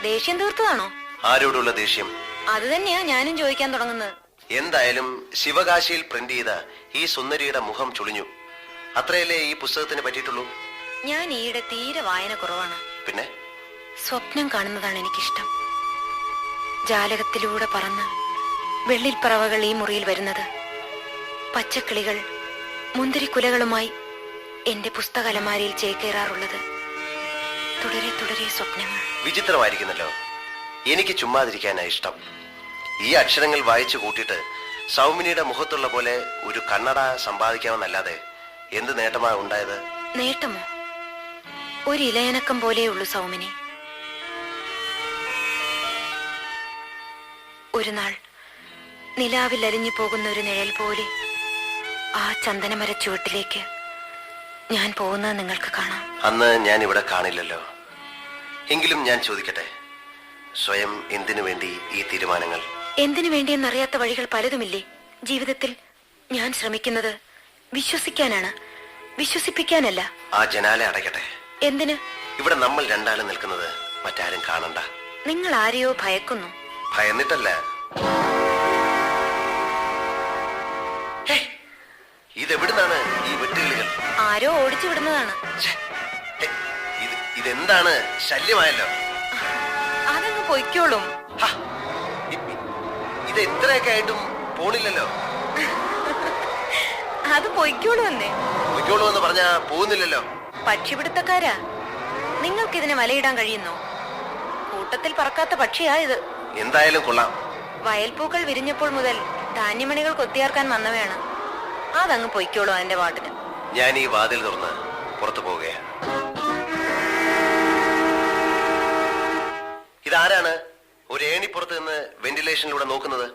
ദേഷ്യം തീർത്തതാണോ? ആരോടുള്ള ദേഷ്യം? അത് തന്നെയാ ഞാനും ചോദിക്കാൻ തുടങ്ങുന്നത്. എന്തായാലും ശിവകാശിയിൽ പ്രിന്റ് ചെയ്ത ഈ സുന്ദരിയുടെ മുഖം ചുളിഞ്ഞു. അത്രയല്ലേ ഈ പുസ്തകത്തിന് പറ്റിയിട്ടുള്ളൂ. ഞാൻ ഈയിടെ തീരെ വായന കുറവാണ്. പിന്നെ സ്വപ്നം കാണുന്നതാണ് എനിക്കിഷ്ടം. ജാലകത്തിലൂടെ പറന്ന് വെള്ളിൽ പറവകൾ ഈ മുറിയിൽ വരുന്നത്, പച്ചക്കിളികൾ മുന്തിരിക്കുലകളുമായി എന്റെ പുസ്തകലമാരിയിൽ ചേക്കേറാറുള്ളത്. തുടരെ തുടരെ സ്വപ്നങ്ങൾ. വിചിത്രമായിരിക്കുന്നല്ലോ. എനിക്ക് ചുമ്മാതിരിക്കാനാ ഇഷ്ടം. ഈ അക്ഷരങ്ങൾ വായിച്ചു കൂട്ടിയിട്ട് സൗമിനിയുടെ മുഖത്തുള്ള പോലെ ഒരു കണ്ണട സമ്പാദിക്കാമെന്നല്ലാതെ എന്ത് നേട്ടമാ ഉണ്ടായത്? നേട്ടമോ? ഒരു ഇലയനക്കം പോലെയുള്ളൂ സൗമിനി. ഒരു നാൾ നിലാവിൽ അലിഞ്ഞു പോകുന്ന ഒരു നിഴൽ പോലെ ആ ചന്ദനമര ചുവട്ടിലേക്ക് ഞാൻ പോകുന്നത് നിങ്ങൾക്ക് കാണാം. അന്ന് ഞാൻ ഇവിടെ കാണില്ലല്ലോ. എങ്കിലും ഞാൻ ചോദിക്കട്ടെ, സ്വയം എന്തിനു വേണ്ടി ഈ തീരുമാനങ്ങൾ? എന്തിനു വേണ്ടിയെന്നറിയാത്ത വഴികൾ പലതുമില്ലേ ജീവിതത്തിൽ? ഞാൻ ശ്രമിക്കുന്നത് വിശ്വസിക്കാനാണ്, വിശ്വസിപ്പിക്കാനല്ല. ആ ജനാല അടയ്ക്കട്ടെ. എന്തിന്? ഇവിടെ നമ്മൾ രണ്ടാളും നിൽക്കുന്നത് മറ്റാരും കാണണ്ട. നിങ്ങൾ ആരെയോ ഭയക്കുന്നു. ഭയന്നിട്ടല്ല. ഇതെവിടുന്നാണ് ഈ വെട്ടുകിളികൾ? ആരോ ഓടിച്ചു വിടുന്നതാണ്. ഇതെന്താണ്? ശല്യമായല്ലോ. അതങ്ങ് പൊയ്ക്കോളും. ഇത് എത്രയൊക്കെ ആയിട്ടും പോണില്ലല്ലോ. അത് പൊയ്ക്കോളൂ എന്നേ. പൊയ്ക്കോളൂ എന്ന് പറഞ്ഞാ പോകുന്നില്ലല്ലോ. പക്ഷിപിടുത്തക്കാരാ, നിങ്ങൾക്കിതിനെ വലയിടാൻ കഴിയുന്നോ? കൂട്ടത്തിൽ പറക്കാത്ത പക്ഷിയാ ഇത്. എന്തായാലും കൊള്ളാം. വയൽപ്പൂക്കൾ വിരിഞ്ഞപ്പോൾ മുതൽ ധാന്യമണികൾ കൊത്തിയാർക്കാൻ വന്നവയാണ്. അതങ്ങ് പൊയ്ക്കോളൂ അതിന്റെ പാട്ടിന്. ഞാൻ ഈ വാതിൽ തുറന്ന് പുറത്തു പോവുകയാണ്. ഇതാരാണ് ഒരു ഏണിപ്പുറത്ത് നിന്ന് വെന്റിലേഷനിലൂടെ നോക്കുന്നത്?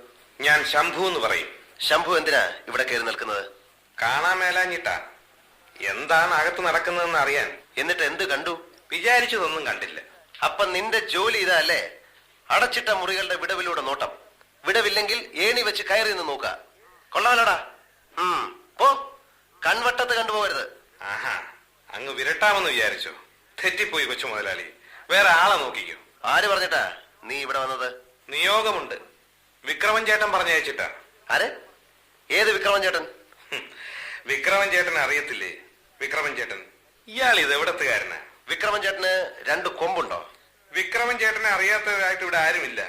ഞാൻ ശംഭു എന്ന് പറയും. ശംഭു എന്തിനാ ഇവിടെ കയറി നിൽക്കുന്നത്? കാണാൻ മേലാഞ്ഞിട്ടാ. എന്താണ് അകത്ത് നടക്കുന്നതെന്ന് അറിയാൻ. എന്നിട്ട് എന്ത് കണ്ടു? വിചാരിച്ചതൊന്നും കണ്ടില്ല. അപ്പൊ നിന്റെ ജോലി ഇതാ അല്ലേ? അടച്ചിട്ട മുറികളുടെ വിടവിലൂടെ നോട്ടം. വിടവില്ലെങ്കിൽ ഏണി വെച്ച് കയറി നിന്ന് നോക്ക. കൊള്ളാമല്ലോടാ. പോ, കൺവട്ടത്ത് കണ്ടുപോകരുത്. ആഹാ, അങ്ങ് വിരട്ടാമെന്ന് വിചാരിച്ചോ? തെറ്റിപ്പോയി കൊച്ചു മുതലാളി. വേറെ ആളെ നോക്കിക്കോ. ആര് പറഞ്ഞിട്ടാ നീ ഇവിടെ വന്നത്? നിയോഗമുണ്ട്. വിക്രമൻ ചേട്ടൻ പറഞ്ഞയച്ചിട്ടാ. ആര്? ഏത് വിക്രമൻ ചേട്ടൻ? വിക്രമൻ ചേട്ടൻ അറിയത്തില്ലേ? വിക്രമൻ ചേട്ടൻ. ഇയാൾ ഇത് എവിടത്തുകാരനാ? വിക്രമൻ ചേട്ടന് 2 കൊമ്പുണ്ടോ? വിക്രമൻ ചേട്ടനെ അറിയാത്തതായിട്ട് ഇവിടെ ആരുമില്ല.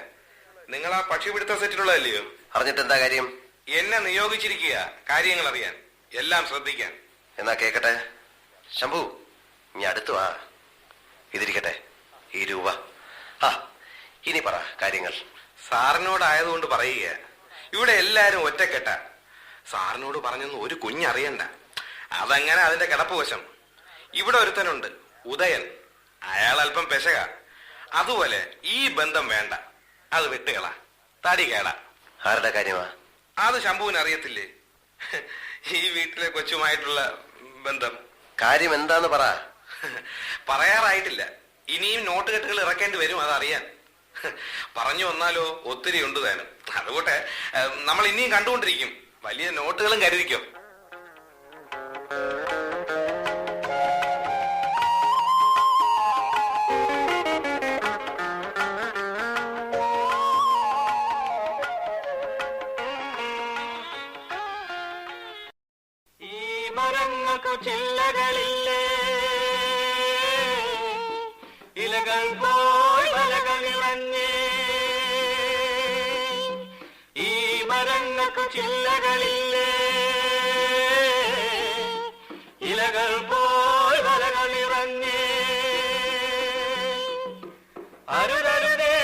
നിങ്ങൾ ആ പക്ഷിപിടുത്ത സെറ്റിലുള്ളതല്ലയോ? അറിഞ്ഞിട്ട് എന്താ കാര്യം? എന്നെ നിയോഗിച്ചിരിക്കുക കാര്യങ്ങൾ അറിയാൻ, എല്ലാം ശ്രദ്ധിക്കാൻ. എന്നാ കേക്കട്ടെ. ശംഭു, ഇനി അടുത്തു വാ. ഇതിരിക്കട്ടെ, ഈ രൂപ. ഇനി പറ കാര്യങ്ങൾ. സാറിനോടായതുകൊണ്ട് പറയുക. ഇവിടെ എല്ലാരും ഒറ്റക്കെട്ട. സാറിനോട് പറഞ്ഞൊന്നും ഒരു കുഞ്ഞറിയണ്ട. അതങ്ങനെ അതിന്റെ കിടപ്പ് വശം. ഇവിടെ ഒരുത്തനുണ്ട്, ഉദയൻ. അയാൾ അല്പം പെശക. അതുപോലെ ഈ ബന്ധം വേണ്ട, അത് വിട്ടുകള. തടി കേള. ആരുടെ കാര്യമാ? അത് ശംഭുവിന് അറിയത്തില്ലേ? ഈ വീട്ടിലെ കൊച്ചുമായിട്ടുള്ള ബന്ധം. കാര്യം എന്താന്ന് പറ. പറയാറായിട്ടില്ല. ഇനിയും നോട്ട് കെട്ടുകൾ ഇറക്കേണ്ടി വരും, അതറിയാൻ. പറഞ്ഞു വന്നാലോ ഒത്തിരി ഉണ്ട് താനും. അതുകൊട്ടെ നമ്മൾ ഇനിയും കണ്ടുകൊണ്ടിരിക്കും. വലിയ നോട്ടുകളും കരുതിക്കും. ഈ മരങ്ങൾക്കു ചില്ലകളില്ലേ, ഇലകൾ പോയി വലകൾ ഇളഞ്ഞേ. ഈ മരങ്ങൾക്കു ചില്ലകളില്ലേ, ഇലകൾ പോയി വലകൾ ഇറങ്ങേ. അരുതരുതേ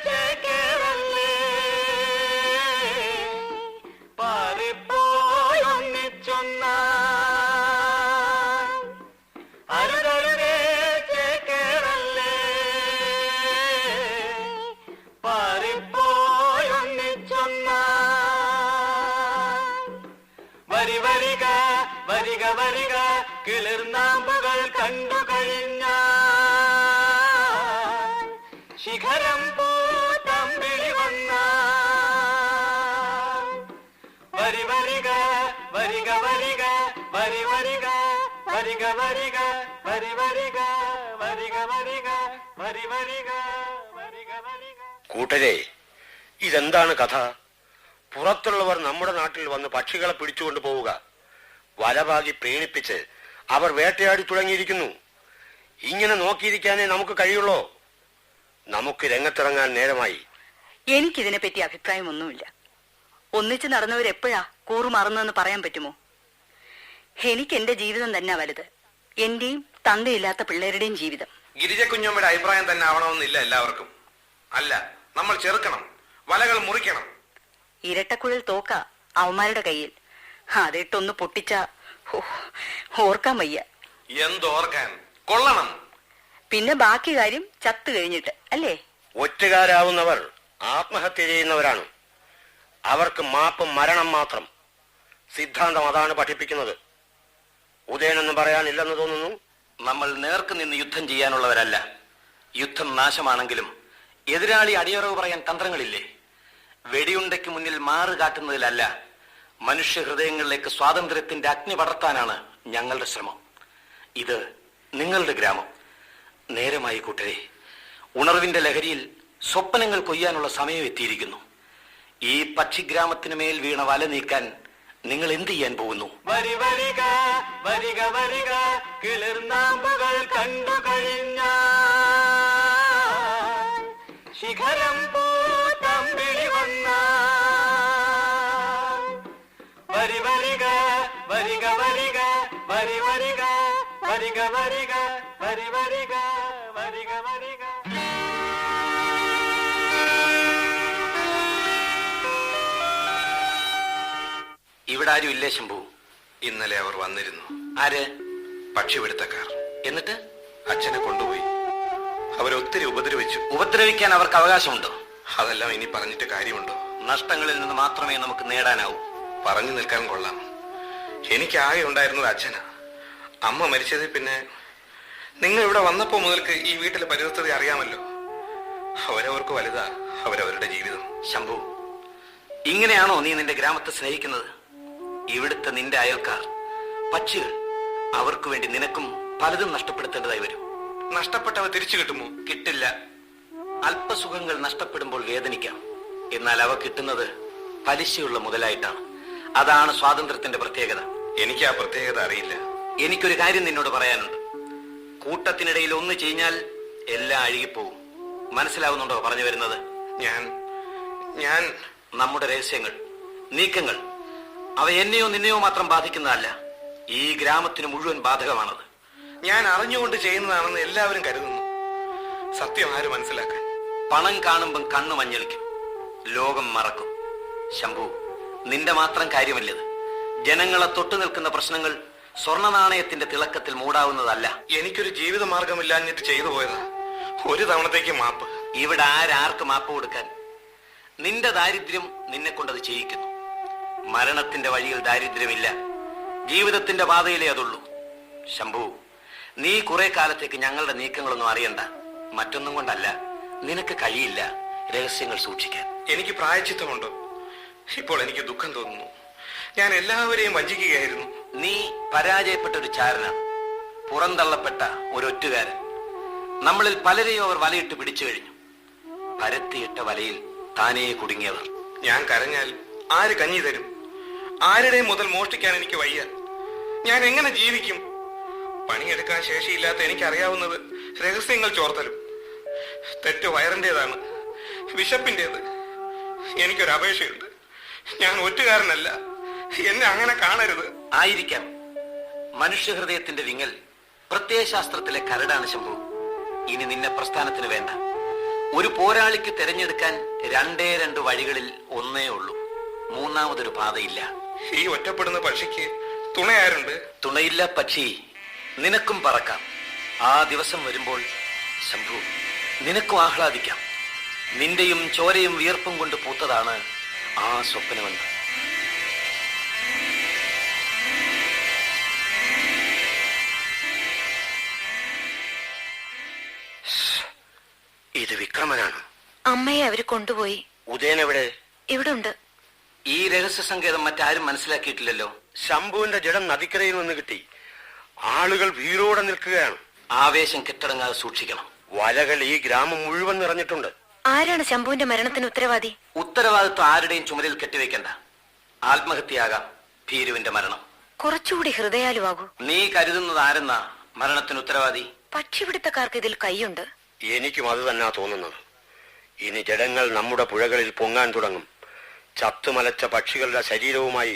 ചേക്കേറല്ലേ, പാറിപ്പോയി ഒന്നിച്ചൊന്ന. അരുതരുതേ ചേക്കേറല്ലേ, പാറിപ്പോയി ഒന്നിച്ചൊന്ന. വരി വരിക വരിക വരിക, കിളിർനാമ്പുകൾ കണ്ടു കഴിഞ്ഞ. ശിഖരം പൂത്തമ്പിളി വന്ന. വരി വരിക വരിക വരിക, വരി വരിക വരിക വരിക, വരി വരിക വരിക വരിക, വരി വരിക വരിക വരിക. കൂട്ടരെ, ഇതെന്താണ് കഥ? പുറത്തുള്ളവർ നമ്മുടെ നാട്ടിൽ വന്ന് പക്ഷികളെ പിടിച്ചുകൊണ്ട് പോവുക, വലപാകി പ്രീണിപ്പിച്ച് അവർ വേട്ടയാടി തുടങ്ങിയിരിക്കുന്നു. ഇങ്ങനെ നോക്കിയിരിക്കാനേ നമുക്ക് കഴിയുള്ളൂ. നമുക്ക് രംഗത്തിറങ്ങാൻ നേരമായി. എനിക്കിതിനെപ്പറ്റി അഭിപ്രായമൊന്നുമില്ല. ഒന്നിച്ച് നടന്നവരെപ്പോഴാ കൂറുമാറുന്നതെന്ന് പറയാൻ പറ്റുമോ? എനിക്ക് എന്റെ ജീവിതം തന്നെ വലുത്. എന്റെയും തന്തയില്ലാത്ത പിള്ളേരുടെയും ജീവിതം. ഗിരിജ കുഞ്ഞമ്മയുടെ അഭിപ്രായം തന്നെ ആവണമെന്നില്ല എല്ലാവർക്കും. അല്ല, നമ്മൾ ചെറുക്കണം, വലകൾ മുറിക്കണം. ഇരട്ടക്കുഴൽ തോക്ക അവന്മാരുടെ കയ്യിൽ. അതിട്ടൊന്ന് പൊട്ടിച്ച ഓർക്കാൻ വയ്യ. എന്തോർക്കാൻ? കൊള്ളണം. പിന്നെ ബാക്കി കാര്യം ചത്തു കഴിഞ്ഞിട്ട് അല്ലേ? ഒറ്റുകാരാവുന്നവർ ആത്മഹത്യ ചെയ്യുന്നവരാണ്. അവർക്ക് മാപ്പ് മരണം മാത്രം. സിദ്ധാന്തം അതാണ് പഠിപ്പിക്കുന്നത്. ഉദയനൊന്നും പറയാനില്ലെന്ന് തോന്നുന്നു. നമ്മൾ നേർക്ക് നിന്ന് യുദ്ധം ചെയ്യാനുള്ളവരല്ല. യുദ്ധം നാശമാണെങ്കിലും എതിരാളി അടിയറവ് പറയാൻ തന്ത്രങ്ങളില്ലേ? വെടിയുണ്ടയ്ക്ക് മുന്നിൽ മാറ് കാട്ടുന്നതിലല്ല, മനുഷ്യ ഹൃദയങ്ങളിലേക്ക് സ്വാതന്ത്ര്യത്തിന്റെ അഗ്നി പടർത്താനാണ് ഞങ്ങളുടെ ശ്രമം. ഇത് നിങ്ങളുടെ ഗ്രാമം. നേരമായി കൂട്ടരെ. ഉണർവിന്റെ ലഹരിയിൽ സ്വപ്നങ്ങൾ കൊയ്യാനുള്ള സമയം എത്തിയിരിക്കുന്നു. ഈ പക്ഷിഗ്രാമത്തിനു മേൽ വീണ വല നീക്കാൻ നിങ്ങൾ എന്ത് ചെയ്യാൻ പോകുന്നു? വരി വരിക വരിക വരിക കിളിർനാമ്പുകൾ കണ്ടു കഴിഞ്ഞ ശിഖരം പൂത്തമ്പിളി വന്ന വരി വരിക വരിക വരിക വരി വരിക വരിക വരിക വരി വരിക വരിക വരിക. ഇവിടെ ആരും ഇല്ലേ ശംഭു? ഇന്നലെ അവർ വന്നിരുന്നു. ആര്? പക്ഷിപിടുത്തക്കാർ. എന്നിട്ട് അച്ഛനെ കൊണ്ടുപോയി. അവരൊത്തിരി ഉപദ്രവിച്ചു. ഉപദ്രവിക്കാൻ അവർക്ക് അവകാശമുണ്ടോ? അതെല്ലാം ഇനി പറഞ്ഞിട്ട് കാര്യമുണ്ടോ? നഷ്ടങ്ങളിൽ നിന്ന് മാത്രമേ നമുക്ക് നേടാനാവൂ. പറഞ്ഞു നിൽക്കാൻ കൊള്ളാം. എനിക്കാകെ ഉണ്ടായിരുന്നത് അച്ഛനാ. അമ്മ മരിച്ചതിൽ പിന്നെ നിങ്ങൾ ഇവിടെ വന്നപ്പോ മുതൽക്ക് ഈ വീട്ടിലെ പരിസ്ഥിതി അറിയാമല്ലോ. അവരവർക്ക് വലുതാ അവരവരുടെ ജീവിതം. ശംഭു, ഇങ്ങനെയാണോ നീ നിന്റെ ഗ്രാമത്തെ സ്നേഹിക്കുന്നത്? ഇവിടുത്തെ നിന്റെ അയൽക്കാർ, പക്ഷികൾ, അവർക്ക് വേണ്ടി നിനക്കും പലതും നഷ്ടപ്പെടുത്തേണ്ടതായി വരും. നഷ്ടപ്പെട്ടവ തിരിച്ചു കിട്ടുമോ? കിട്ടില്ല. അല്പസുഖങ്ങൾ നഷ്ടപ്പെടുമ്പോൾ വേദനിക്കാം. എന്നാൽ അവ കിട്ടുന്നത് പലിശയുള്ള മുതലായിട്ടാണ്. അതാണ് സ്വാതന്ത്ര്യത്തിന്റെ പ്രത്യേകത. എനിക്ക് ആ പ്രത്യേകത അറിയില്ല. എനിക്കൊരു കാര്യം നിന്നോട് പറയാനുണ്ട്. കൂട്ടത്തിനിടയിൽ ഒന്ന് ചെയ്ഞ്ഞാൽ എല്ലാം അഴുകിപ്പോകും. മനസ്സിലാവുന്നുണ്ടോ പറഞ്ഞു വരുന്നത്? ഞാൻ നമ്മുടെ രഹസ്യങ്ങൾ, നീക്കങ്ങൾ, അവ എന്നെയോ നിന്നെയോ മാത്രം ബാധിക്കുന്നതല്ല, ഈ ഗ്രാമത്തിന് മുഴുവൻ ബാധകമാണത്. ഞാൻ അറിഞ്ഞുകൊണ്ട് ചെയ്യുന്നതാണെന്ന് എല്ലാവരും കരുതുന്നു. സത്യം ആര് മനസ്സിലാക്കാൻ? പണം കാണുമ്പം കണ്ണു മഞ്ഞളിക്കും, ലോകം മറക്കും. ശംഭു, നിന്റെ മാത്രം കാര്യമല്ലത്. ജനങ്ങളെ തൊട്ടു നിൽക്കുന്ന പ്രശ്നങ്ങൾ സ്വർണ്ണ നാണയത്തിന്റെ തിളക്കത്തിൽ മൂടാവുന്നതല്ല. എനിക്കൊരു ജീവിത മാർഗമില്ലാഞ്ഞിട്ട് ചെയ്തു പോയതാ. ഒരു തവണത്തേക്ക് മാപ്പ്. ഇവിടെ ആരാർക്ക് മാപ്പ് കൊടുക്കാൻ? നിന്റെ ദാരിദ്ര്യം നിന്നെ കൊണ്ടത് ചെയ്യിക്കുന്നു. മരണത്തിന്റെ വഴിയിൽ ദാരിദ്ര്യമില്ല, ജീവിതത്തിന്റെ പാതയിലേ അതുള്ളൂ. ശംഭു, നീ കുറെ കാലത്തേക്ക് ഞങ്ങളുടെ നീക്കങ്ങളൊന്നും അറിയണ്ട. മറ്റൊന്നും കൊണ്ടല്ല, നിനക്ക് കഴിയില്ല രഹസ്യങ്ങൾ സൂക്ഷിക്കാൻ. എനിക്ക് പ്രായച്ചിത്തമുണ്ടോ? ഇപ്പോൾ എനിക്ക് ദുഃഖം തോന്നുന്നു. ഞാൻ എല്ലാവരെയും വഞ്ചിക്കുകയായിരുന്നു. നീ പരാജയപ്പെട്ട ഒരു ചാരനാണ്, പുറന്തള്ളപ്പെട്ട ഒരൊറ്റുകാരൻ. നമ്മളിൽ പലരെയും അവർ വലയിട്ട് പിടിച്ചു കഴിഞ്ഞു. പരത്തിയിട്ട വലയിൽ താനേ കുടുങ്ങിയവർ. ഞാൻ കരഞ്ഞാൽ ആര് കഞ്ഞി തരും? ആരുടെയും മുതൽ മോഷ്ടിക്കാൻ എനിക്ക് വയ്യ. ഞാൻ എങ്ങനെ ജീവിക്കും? പണിയെടുക്കാൻ ശേഷിയില്ലാത്ത എനിക്കറിയാവുന്നത് രഹസ്യങ്ങൾ ചോർത്തലും. തെറ്റ് വയറിൻ്റെതാണ്, വിശപ്പിൻ്റെത്. എനിക്കൊരു അപേക്ഷയുണ്ട്. ഞാൻ ഒറ്റുകാരനല്ല, എന്നെ അങ്ങനെ കാണരുത്. ആയിരിക്കാം. മനുഷ്യഹൃദയത്തിന്റെ വിങ്ങൽ പ്രത്യയശാസ്ത്രത്തിലെ കരടാണ് ശംഭു. ഇനി നിന്നെ പ്രസ്ഥാനത്തിന് വേണ്ട. ഒരു പോരാളിക്ക് തിരഞ്ഞെടുക്കാൻ രണ്ട് വഴികളിൽ ഒന്നേ ഉള്ളൂ. മൂന്നാമതൊരു പാതയില്ല. ഈ ഒറ്റപ്പെടുന്ന പക്ഷിക്ക് തുണയാരുണ്ട്? തുണയില്ല പക്ഷി, നിനക്കും പറക്കാം. ആ ദിവസം വരുമ്പോൾ ശംഭു, നിനക്കും ആഹ്ലാദിക്കാം. നിന്റെയും ചോരയും വിയർപ്പും കൊണ്ട് പൂത്തതാണ് ആ സ്വപ്നമെന്ന്. ഇത് വിക്രമനാണ്. അമ്മയെ അവര് കൊണ്ടുപോയി. ഉദയൻ എവിടെ? ഇവിടെ ഉണ്ട്. ഈ രഹസ്യ സങ്കേതം മറ്റാരും മനസ്സിലാക്കിയിട്ടില്ലല്ലോ. ശംഭുവിന്റെ ജഡം നദിക്കരയിൽ നിന്ന് കിട്ടി. ആളുകൾ വീരോടെ നിൽക്കുകയാണ്. ആവേശം കെട്ടടങ്ങാതെ സൂക്ഷിക്കണം. വലകൾ ഈ ഗ്രാമം മുഴുവൻ നിറഞ്ഞിട്ടുണ്ട്. ആരാണ് ശംഭുവിന്റെ മരണത്തിന് ഉത്തരവാദി? ഉത്തരവാദിത്വം ആരുടെയും ചുമലിൽ കെട്ടിവെക്കണ്ട. ആത്മഹത്യയാകാം ഭീരുവിന്റെ മരണം. കുറച്ചുകൂടി ഹൃദയാലുവാകൂ. നീ കരുതുന്നത് ആരെന്നാ മരണത്തിന് ഉത്തരവാദി? പക്ഷിപിടുത്തക്കാർക്ക് ഇതിൽ കൈയുണ്ട്. എനിക്കും അത് തന്നെയാ തോന്നുന്നത്. ഇനി ജഡങ്ങൾ നമ്മുടെ പുഴകളിൽ പൊങ്ങാൻ തുടങ്ങും. ചത്തുമലച്ച പക്ഷികളുടെ ശരീരവുമായി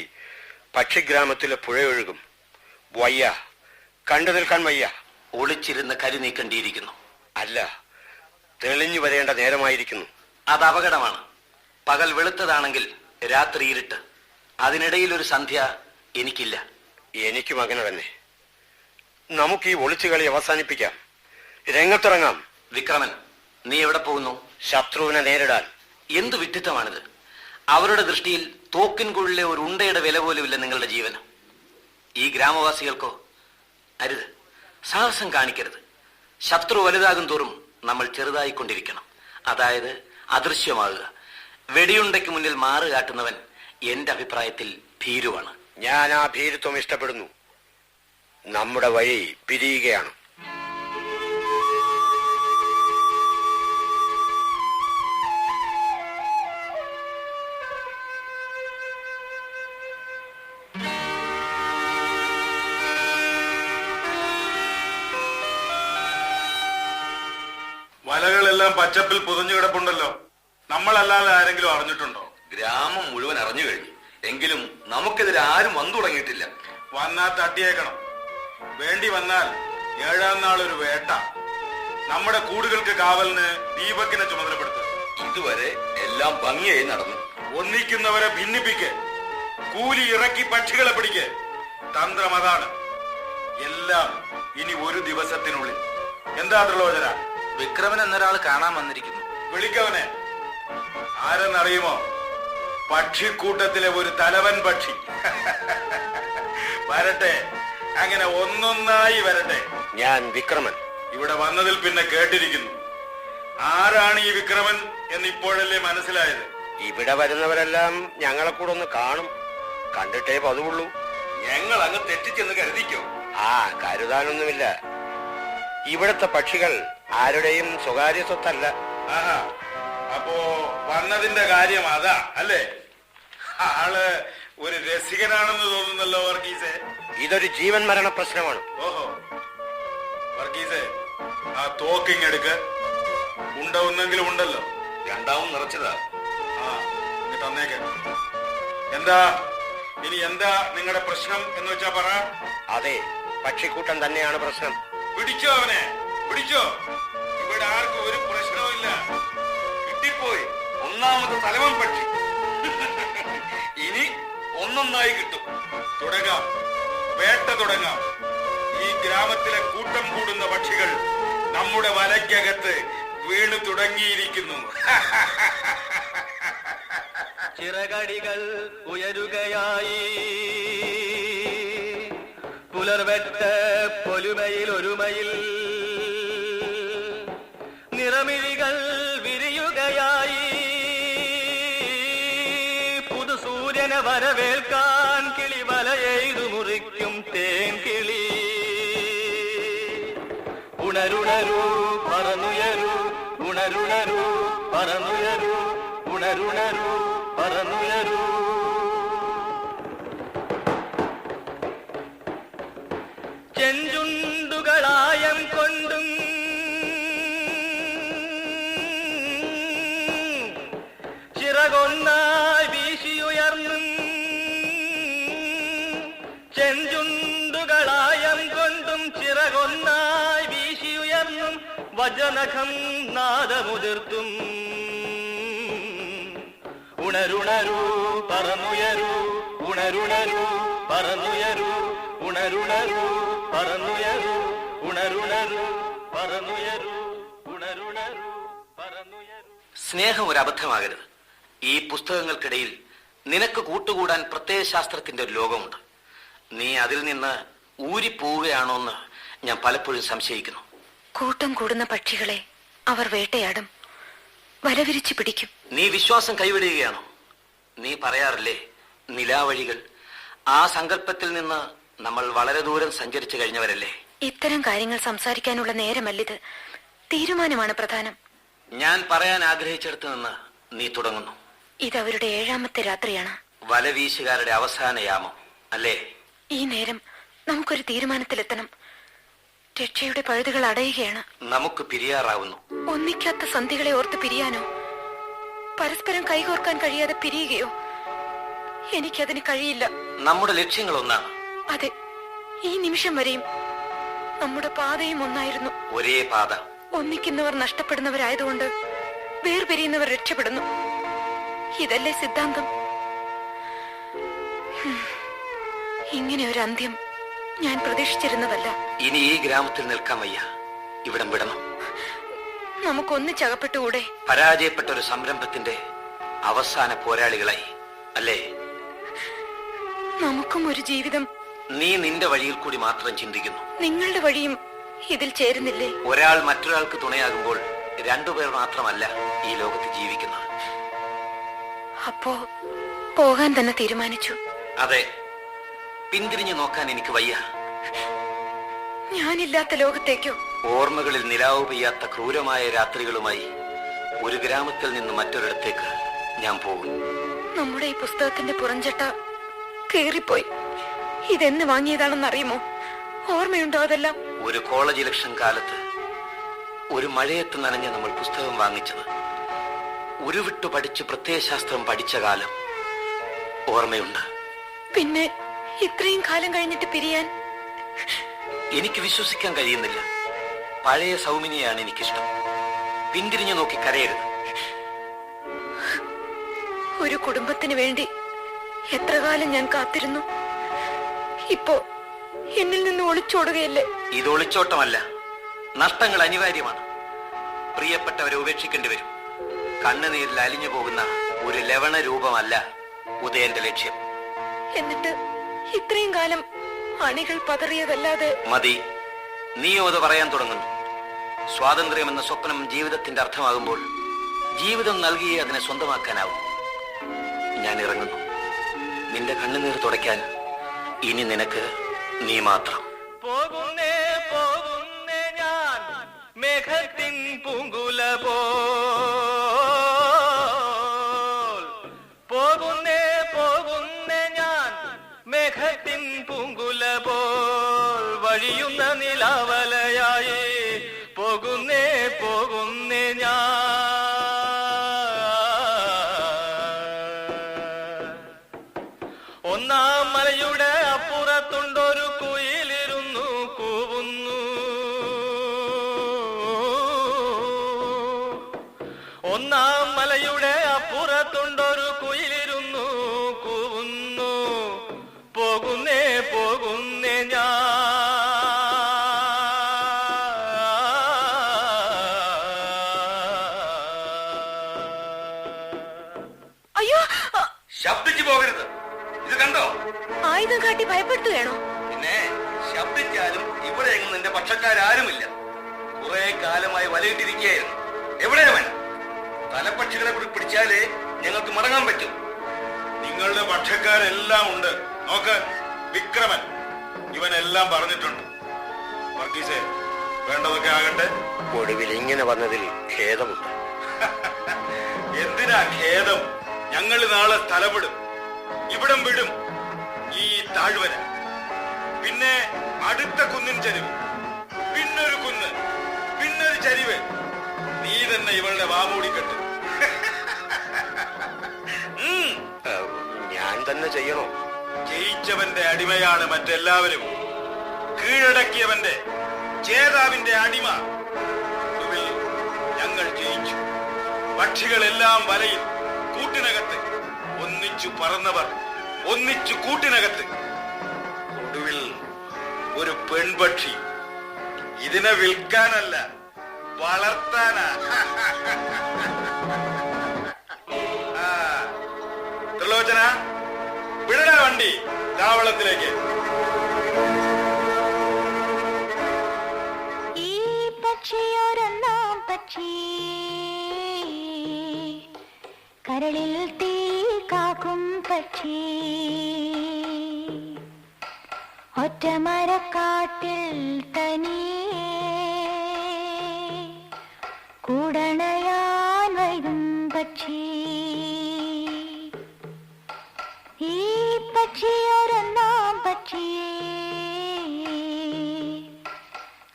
പക്ഷിഗ്രാമത്തിലെ പുഴയൊഴുകും. വയ്യ, കണ്ടു നിൽക്കാൻ വയ്യ. ഒളിച്ചിരുന്ന് കരി നീക്കേണ്ടിയിരിക്കുന്നു. അല്ല, തെളിഞ്ഞു വരേണ്ട നേരമായിരിക്കുന്നു. അത് അപകടമാണ്. പകൽ വെളുത്തതാണെങ്കിൽ രാത്രി ഇരുട്ട്. അതിനിടയിൽ ഒരു സന്ധ്യ എനിക്കില്ല. എനിക്കും അങ്ങനെ തന്നെ. നമുക്ക് ഈ ഒളിച്ചുകളി അവസാനിപ്പിക്കാം. രംഗത്തിറങ്ങാം. വിക്രമൻ, നീ എവിടെ പോകുന്നു? ശത്രുവിനെ നേരിടാൻ. എന്തു വിഡ്ഢിത്തമാണിത്? അവരുടെ ദൃഷ്ടിയിൽ തോക്കിൻകുള്ളിലെ ഒരു ഉണ്ടയുടെ വില പോലുമില്ല നിങ്ങളുടെ ജീവന്. ഈ ഗ്രാമവാസികൾക്കോ? അരുത്, സാഹസം കാണിക്കരുത്. ശത്രു വലുതാകും തോറും നമ്മൾ ചെറുതായിക്കൊണ്ടിരിക്കണം. അതായത് അദൃശ്യമാകുക. വെടിയുണ്ടയ്ക്ക് മുന്നിൽ മാറ് കാട്ടുന്നവൻ എന്റെ അഭിപ്രായത്തിൽ ഭീരുവാണ്. ഞാൻ ആ ഭീരുത്വം ഇഷ്ടപ്പെടുന്നു. നമ്മുടെ വഴി പിരിയുകയാണ്. വലകളെല്ലാം പച്ചപ്പിൽ പുതഞ്ഞു കിടപ്പുണ്ടല്ലോ. നമ്മളല്ലാതെ ആരെങ്കിലും അറിഞ്ഞിട്ടുണ്ടോ? ഗ്രാമം മുഴുവൻ അറിഞ്ഞു കഴിഞ്ഞു. എങ്കിലും നമുക്കെതിരെ ആരും വന്നു തുടങ്ങിയിട്ടില്ല. വന്നാൽ തട്ടിയേക്കണം. വേണ്ടി വന്നാൽ 7-ാം നാളൊരു വേട്ട. നമ്മുടെ കൂടുകൾക്ക് കാവലിന് ദീപക്കിനെ ചുമതലപ്പെടുത്തുക. ഇതുവരെ എല്ലാം ഭംഗിയായി നടന്നു. ഒന്നിക്കുന്നവരെ ഭിന്നിപ്പിക്ക്, കൂലി ഇറക്കി പക്ഷികളെ പിടിക്ക്. തന്ത്രം അതാണ്. എല്ലാം ഇനി ഒരു ദിവസത്തിനുള്ളിൽ. എന്താ ത്രിലോചന? വിക്രമൻ എന്നൊരാൾ കാണാൻ വന്നിരിക്കുന്നു. വിളിക്കവനെ. ആരെന്നറിയുമോ? പക്ഷിക്കൂട്ടത്തിലെ ഒരു തലവൻ പക്ഷി. വരട്ടെ, അങ്ങനെ ഒന്നൊന്നായി വരട്ടെ. ഞാൻ വിക്രമൻ. ഇവിടെ വന്നതിൽ പിന്നെ കേട്ടിരിക്കുന്നു. ആരാണ് ഈ വിക്രമൻ എന്ന് ഇപ്പോഴല്ലേ മനസ്സിലായത്? ഇവിടെ വരുന്നവരെല്ലാം ഞങ്ങളെ കൂടെ ഒന്ന് കാണും. കണ്ടിട്ടേ പതിവുള്ളൂ. ഞങ്ങൾ അങ്ങ് തെറ്റിച്ചെന്ന് കരുതിക്കോ. ആ, കരുതാനൊന്നുമില്ല. ഇവിടുത്തെ പക്ഷികൾ ആരുടെയും സ്വകാര്യ സ്വത്തല്ല. ആഹാ, അപ്പോ വന്നതിന്റെ കാര്യം അതാ അല്ലേ? ആള് ഒരു രസികനാണെന്ന് തോന്നുന്നല്ലോ വർഗീസേ. ഇതൊരു ജീവൻ മരണ പ്രശ്നമാണ്. ഓഹോ, വർഗീസേ, ആ തോക്കിങ്ങെടുക്ക്. ഉണ്ട ഒന്നെങ്കിലും ഉണ്ടല്ലോ. രണ്ടാവും നിറച്ചതാ. ആ, ഇങ്ങ് തന്നേക്ക്. എന്താ ഇനി എന്താ നിങ്ങളുടെ പ്രശ്നം എന്ന് വെച്ചാ പറ. അതെ, പക്ഷിക്കൂട്ടം തന്നെയാണ് പ്രശ്നം. പിടിച്ചോ അവനെ, പിടിച്ചോ. ഇവിടെ ആർക്കും ഒരു പ്രശ്നവുമില്ല. കിട്ടിപ്പോയി ഒന്നാമത് തലവൻ പക്ഷി. ഇനി ഒന്നൊന്നായി കിട്ടും. തുടങ്ങാം, വേട്ട തുടങ്ങാം. ഈ ഗ്രാമത്തിലെ കൂട്ടം കൂടുന്ന പക്ഷികൾ നമ്മുടെ വലയ്ക്കകത്ത് വീണു തുടങ്ങിയിരിക്കുന്നു. ചിറകടികൾ ഉയരുകയായി പുലർവെട്ട പൊലുമയിൽ ഒരുമയിൽ നിറമിഴികൾ വിരിയുകയായി പുതുസൂര്യനെ വരവേൽക്കാൻ കിളിവലയെയ്തു മുറിക്കും തേൻ കിളി. ഉണരുണരൂ പറന്നുയരൂ, ഉണരുണരൂ പറന്നുയരൂ, ഉണരുണരൂ പറന്നുയരൂ. ചെഞ്ചുണ്ടുകളായം കൊണ്ടും ചിറകൊന്നായി വീശിയുയർന്നും, ചെഞ്ചുണ്ടുകളായം കൊണ്ടും ചിറകൊന്നായി വീശിയുയർന്നും വജ്രനഖം നാദമുതിർത്തും. ഉണരുണരൂ പറന്നുയരൂ, ഉണരുണരൂ പറന്നുയരൂ, ഉണരുണരൂ പറന്നുയരൂ, ഉണരുണരൂ പറന്നുയരൂ, ഉണരുണരൂ പറന്നുയരൂ. സ്നേഹം ഒരു അബദ്ധമാകരുത്. ഈ പുസ്തകങ്ങൾക്കിടയിൽ നിനക്ക് കൂട്ടുകൂടാൻ പ്രത്യയശാസ്ത്രത്തിന്റെ ഒരു ലോകമുണ്ട്. നീ അതിൽ നിന്ന് ഊരിപ്പോവുകയാണോന്ന് ഞാൻ പലപ്പോഴും സംശയിക്കുന്നു. കൂട്ടം കൂടുന്ന പക്ഷികളെ അവർ വേട്ടയാടും, വലവിരിച്ചു പിടിക്കും. നീ വിശ്വാസം കൈവിടുകയാണോ? നീ പറയാറില്ലേ, നിലാവഴികൾ. ആ സങ്കല്പത്തിൽ നിന്ന് നമ്മൾ വളരെ ദൂരം സഞ്ചരിച്ചു കഴിഞ്ഞവരല്ലേ. ഇത്തരം കാര്യങ്ങൾ സംസാരിക്കാനുള്ള നേരമല്ലിത്. തീരുമാനമാണ് പ്രധാനം. ഞാൻ പറയാൻ ആഗ്രഹിച്ചിടത്ത് നിന്ന് നീ തുടങ്ങുന്നു. ഇതവരുടെ 7ാമത്തെ രാത്രിയാണ്. വലവീശുകാരുടെ അവസാന യാമം അല്ലേ? ഈ നേരം നമുക്കൊരു തീരുമാനത്തിലെത്തണം. രക്ഷയുടെ പഴുതുകൾ അടയുകയാണ്. നമുക്ക് പിരിയാറാവുന്നു. ഒന്നിക്കാത്ത സന്ധികളെ ഓർത്ത് പിരിയാനോ? പരസ്പരം കൈകോർക്കാൻ കഴിയാതെ പിരിയുകയോ? എനിക്കതിന് കഴിയില്ല. നമ്മുടെ ലക്ഷ്യങ്ങൾ ഒന്നാണ്. അതെ, ഈ നിമിഷം വരെയും നമ്മുടെ പാതയും ഒന്നായിരുന്നു. ഒരേ പാത. ഒന്നിക്കുന്നവർ നഷ്ടപ്പെടുന്നവരായതുകൊണ്ട് വേർപിരിയുന്നവർ രക്ഷപ്പെടുന്നു. ഇതല്ലേ സിദ്ധാന്തം? ഇങ്ങനെ ഒരു അന്ത്യം ഞാൻ പ്രതീക്ഷിച്ചിരുന്നതല്ല. ഇനി ഈ ഗ്രാമത്തിൽ നിൽക്കാൻ വയ്യ. ഇവിടം വിടണം. നമുക്കൊന്നിച്ചകപ്പെട്ടുകൂടെ? പരാജയപ്പെട്ട ഒരു സംരംഭത്തിന്റെ അവസാന പോരാളികളായി അല്ലേ? നമുക്കും ഒരു ജീവിതം. നീ നിന്റെ വഴിയിൽ കൂടി മാത്രം ചിന്തിക്കുന്നു. നിങ്ങളുടെ വഴിയും ഇതിൽ ചേരുന്നില്ലേ? ഒരാൾ മറ്റൊരാൾക്ക് തുണയാകുമ്പോൾ രണ്ടുപേർ മാത്രമല്ല ഈ ലോകത്ത് ജീവിക്കുന്നത്. അപ്പോ പോകാൻ തന്നെ തീരുമാനിച്ചു? അതെ, പിന്തിരിഞ്ഞു നോക്കാൻ എനിക്ക് വയ്യ. ഞാനില്ലാത്ത ലോകത്തേക്കോ? ഓർമ്മകളിൽ നിലാവ് പെയ്യാത്ത ക്രൂരമായ രാത്രികളുമായി ഒരു ഗ്രാമത്തിൽ നിന്ന് മറ്റൊരിടത്തേക്ക് ഞാൻ പോകും. നമ്മുടെ ഈ പുസ്തകത്തിന്റെ പുറംചട്ട കീറിപ്പോയി. ഇതെന്ന് വാങ്ങിയതാണെന്നറിയുമോ? ഓർമ്മയുണ്ടോ അതെല്ലാം? ഒരു കോളേജ് ഇലക്ഷൻ കാലത്ത് ഒരു മഴയത്ത് നനഞ്ഞ് നമ്മൾ പുസ്തകം വാങ്ങിച്ചത്, ഉരുവിട്ടു പഠിച്ച് പ്രത്യയശാസ്ത്രം പഠിച്ച കാലം ഓർമ്മയുണ്ട്. പിന്നെ ഇത്രയും കാലം കഴിഞ്ഞിട്ട് പിരിയാൻ എനിക്ക് വിശ്വസിക്കാൻ കഴിയുന്നില്ല. പഴയ സൗമിനിയാണ് എനിക്കിഷ്ടം. പിന്തിരിഞ്ഞു നോക്കി കരയരുത്. ഒരു കുടുംബത്തിന് വേണ്ടി എത്ര കാലം ഞാൻ കാത്തിരുന്നു. ഇപ്പോ എന്നിൽ നിന്ന് ഒളിച്ചോടുകയല്ലേ? ഇത് ഒളിച്ചോട്ടമല്ല, നഷ്ടങ്ങൾ അനിവാര്യമാണ്. പ്രിയപ്പെട്ടവരെ ഉപേക്ഷിക്കേണ്ടി വരും. കണ്ണുനീരിൽ അലിഞ്ഞു പോകുന്ന ഒരു ലവണ രൂപമല്ല ഉദയന്റെ ലക്ഷ്യം. എന്നിട്ട് ഇത്രയും കാലം അണികൾ പതറിയതല്ലാതെ മതി. നീയോ അത് പറയാൻ തുടങ്ങുന്നു. സ്വാതന്ത്ര്യം എന്ന സ്വപ്നം ജീവിതത്തിന്റെ അർത്ഥമാകുമ്പോൾ ജീവിതം നൽകിയേ അതിനെ സ്വന്തമാക്കാനാവും. ഞാൻ ഇറങ്ങുന്നു. നിന്റെ കണ്ണുനീർ തുടയ്ക്കാൻ ഇനി നിനക്ക് നീ മാത്രം. പോകുന്നേ പോകുന്നേ ഞാൻ മേഘത്തിൻ പൂങ്കുല പോ. പോകുന്നേ പോകുന്നേ ഞാൻ മേഘത്തിൻ പൂങ്കുല പോൽ. വഴിയുന്ന നിലാവലയായി പോകുന്നേ പോകുന്നേ ഞാൻ. ഒന്നാം മലയുടെ അപ്പുറത്തുണ്ടൊരു കുയിലിരുന്നു കൂവുന്നു. ഒന്നാം മലയുടെ അപ്പുറത്തുണ്ടൊരു കുയിലിരുന്നു കൂവുന്നു. പോകുന്നേ പോകുന്നേ ഞാൻ. അയ്യോ, ശബ്ദിച്ചു പോകരുത്. ഇത് കണ്ടോ? ആയുധം കാട്ടി ഭയപ്പെടുത്തുകയാണോ? പിന്നെ ശബ്ദിച്ചാലും ഇവിടെ എങ്ങും നിന്റെ പക്ഷക്കാരാരുമില്ല. കുറെ കാലമായി വലയിട്ടിരിക്കുകയായിരുന്നു. എവിടെയവൻ? തലപ്പക്ഷികളെ കൂടി പിടിച്ചാലേ ഞങ്ങൾക്ക് മടങ്ങാൻ പറ്റും. നിങ്ങളുടെ പക്ഷക്കാരെല്ലാം ഉണ്ട്. നോക്ക്, വിക്രമൻ ഇവനെല്ലാം പറഞ്ഞിട്ടുണ്ട്. വർഗീസേ, വേണ്ടതൊക്കെ ആകട്ടെ. ഒടുവിൽ ഇങ്ങനെ വന്നതിൽ ഖേദമുണ്ട്. എന്തിനാ ഖേദം? ഞങ്ങൾ നാളെ സ്ഥലമിടും. ഇവിടം വിടും. ഈ താഴ്വര, പിന്നെ അടുത്ത കുന്നിൻ ചരിവ്, പിന്നൊരു കുന്ന്, പിന്നൊരു ചരിവ്. നീ തന്നെ ഇവളുടെ വാമൂടിക്കെട്ട്. ഞാൻ തന്നെ ചെയ്യണോ? ജയിച്ചവന്റെ അടിമയാണ് മറ്റെല്ലാവരും. കീഴടക്കിയവന്റെ, ജേതാവിന്റെ അടിമ. ഒടുവിൽ ഞങ്ങൾ ജയിച്ചു. പക്ഷികളെല്ലാം വലയിൽ, കൂട്ടിനകത്ത്. ഒന്നിച്ചു പറന്നവർ ഒന്നിച്ചു കൂട്ടിനകത്ത്. ഒടുവിൽ ഒരു പെൺപക്ഷി. ഇതിനെ വിൽക്കാനല്ല, വളർത്താനാ. ത്രിലോചന, വിടടാ വണ്ടി താവളത്തിലേക്ക്. ഈ പക്ഷിയൊരെന്നാം പക്ഷി, കരളിൽ തീ കാക്കും പക്ഷി. ഒറ്റമരക്കാട്ടിൽ തനിയേ കൂടണയാൻ വൈകും പക്ഷി. ഈ പക്ഷിയൊരെന്നാം പക്ഷിയേ,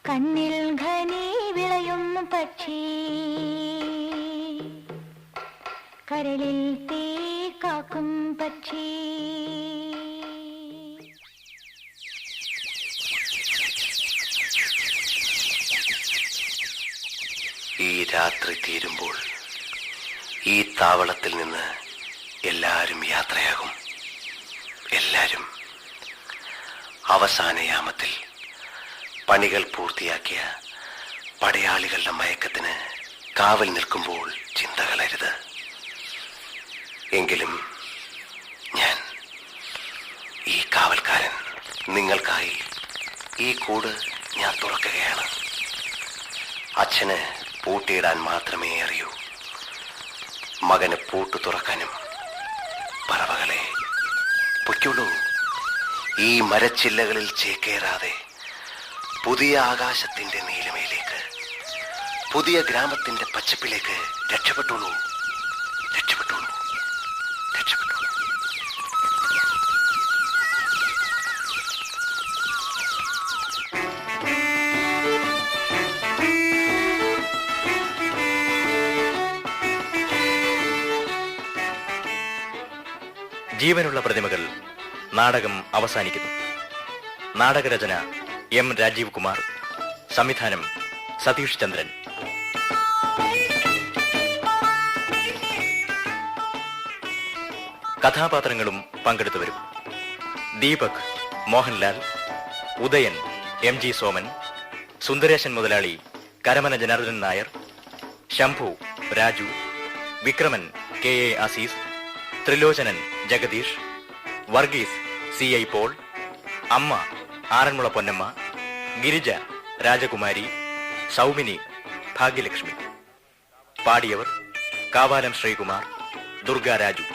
കണ്ണിൽ ഖനി വിളയും പക്ഷി. കരളിൽ തീ കാക്കും പക്ഷി. ഈ രാത്രി തീരുമ്പോൾ ഈ താവളത്തിൽ നിന്ന് എല്ലാവരും യാത്രയാകും. എല്ലാവരും. അവസാന യാമത്തിൽ പണികൾ പൂർത്തിയാക്കിയ പടയാളികളുടെ മയക്കത്തിന് കാവൽ നിൽക്കുമ്പോൾ ചിന്തകളരുത്. എങ്കിലും ഞാൻ, ഈ കാവൽക്കാരൻ, നിങ്ങൾക്കായി ഈ കൂട് ഞാൻ തുറക്കുകയാണ്. അച്ഛന് പൂട്ടിയിടാൻ മാത്രമേ അറിയൂ. മകന് പൂട്ടു തുറക്കാനും. പറവകളെ, പൊയ്ക്കുള്ളൂ. ഈ മരച്ചില്ലകളിൽ ചേക്കേറാതെ പുതിയ ആകാശത്തിന്റെ നീലിമയിലേക്ക്, പുതിയ ഗ്രാമത്തിന്റെ പച്ചപ്പിലേക്ക് രക്ഷപ്പെട്ടോളൂ. രക്ഷപ്പെട്ടോളൂ. രക്ഷപ്പെട്ടോളൂ. ജീവനുള്ള പ്രതിമകൾ നാടകം അവസാനിക്കുന്നു. നാടകരചന എം രാജീവ് കുമാർ, സംവിധാനം സതീഷ് ചന്ദ്രൻ. കഥാപാത്രങ്ങളും പങ്കെടുത്തുവരും: ദീപക് മോഹൻലാൽ, ഉദയൻ എം ജി സോമൻ, സുന്ദരേശൻ മുതലാളി Karamana Janardhanan Nair, Shambhu Raju, Vikraman K A Azeez, Thrilochanan Jagadish, Varghese C I Paul, അമ്മ ആറന്മുള പൊന്നമ്മ, ഗിരിജ രാജകുമാരി, സൗമിനി ഭാഗ്യലക്ഷ്മി. പാടിയവർ കാവാലം ശ്രീകുമാർ, ദുർഗ രാജു.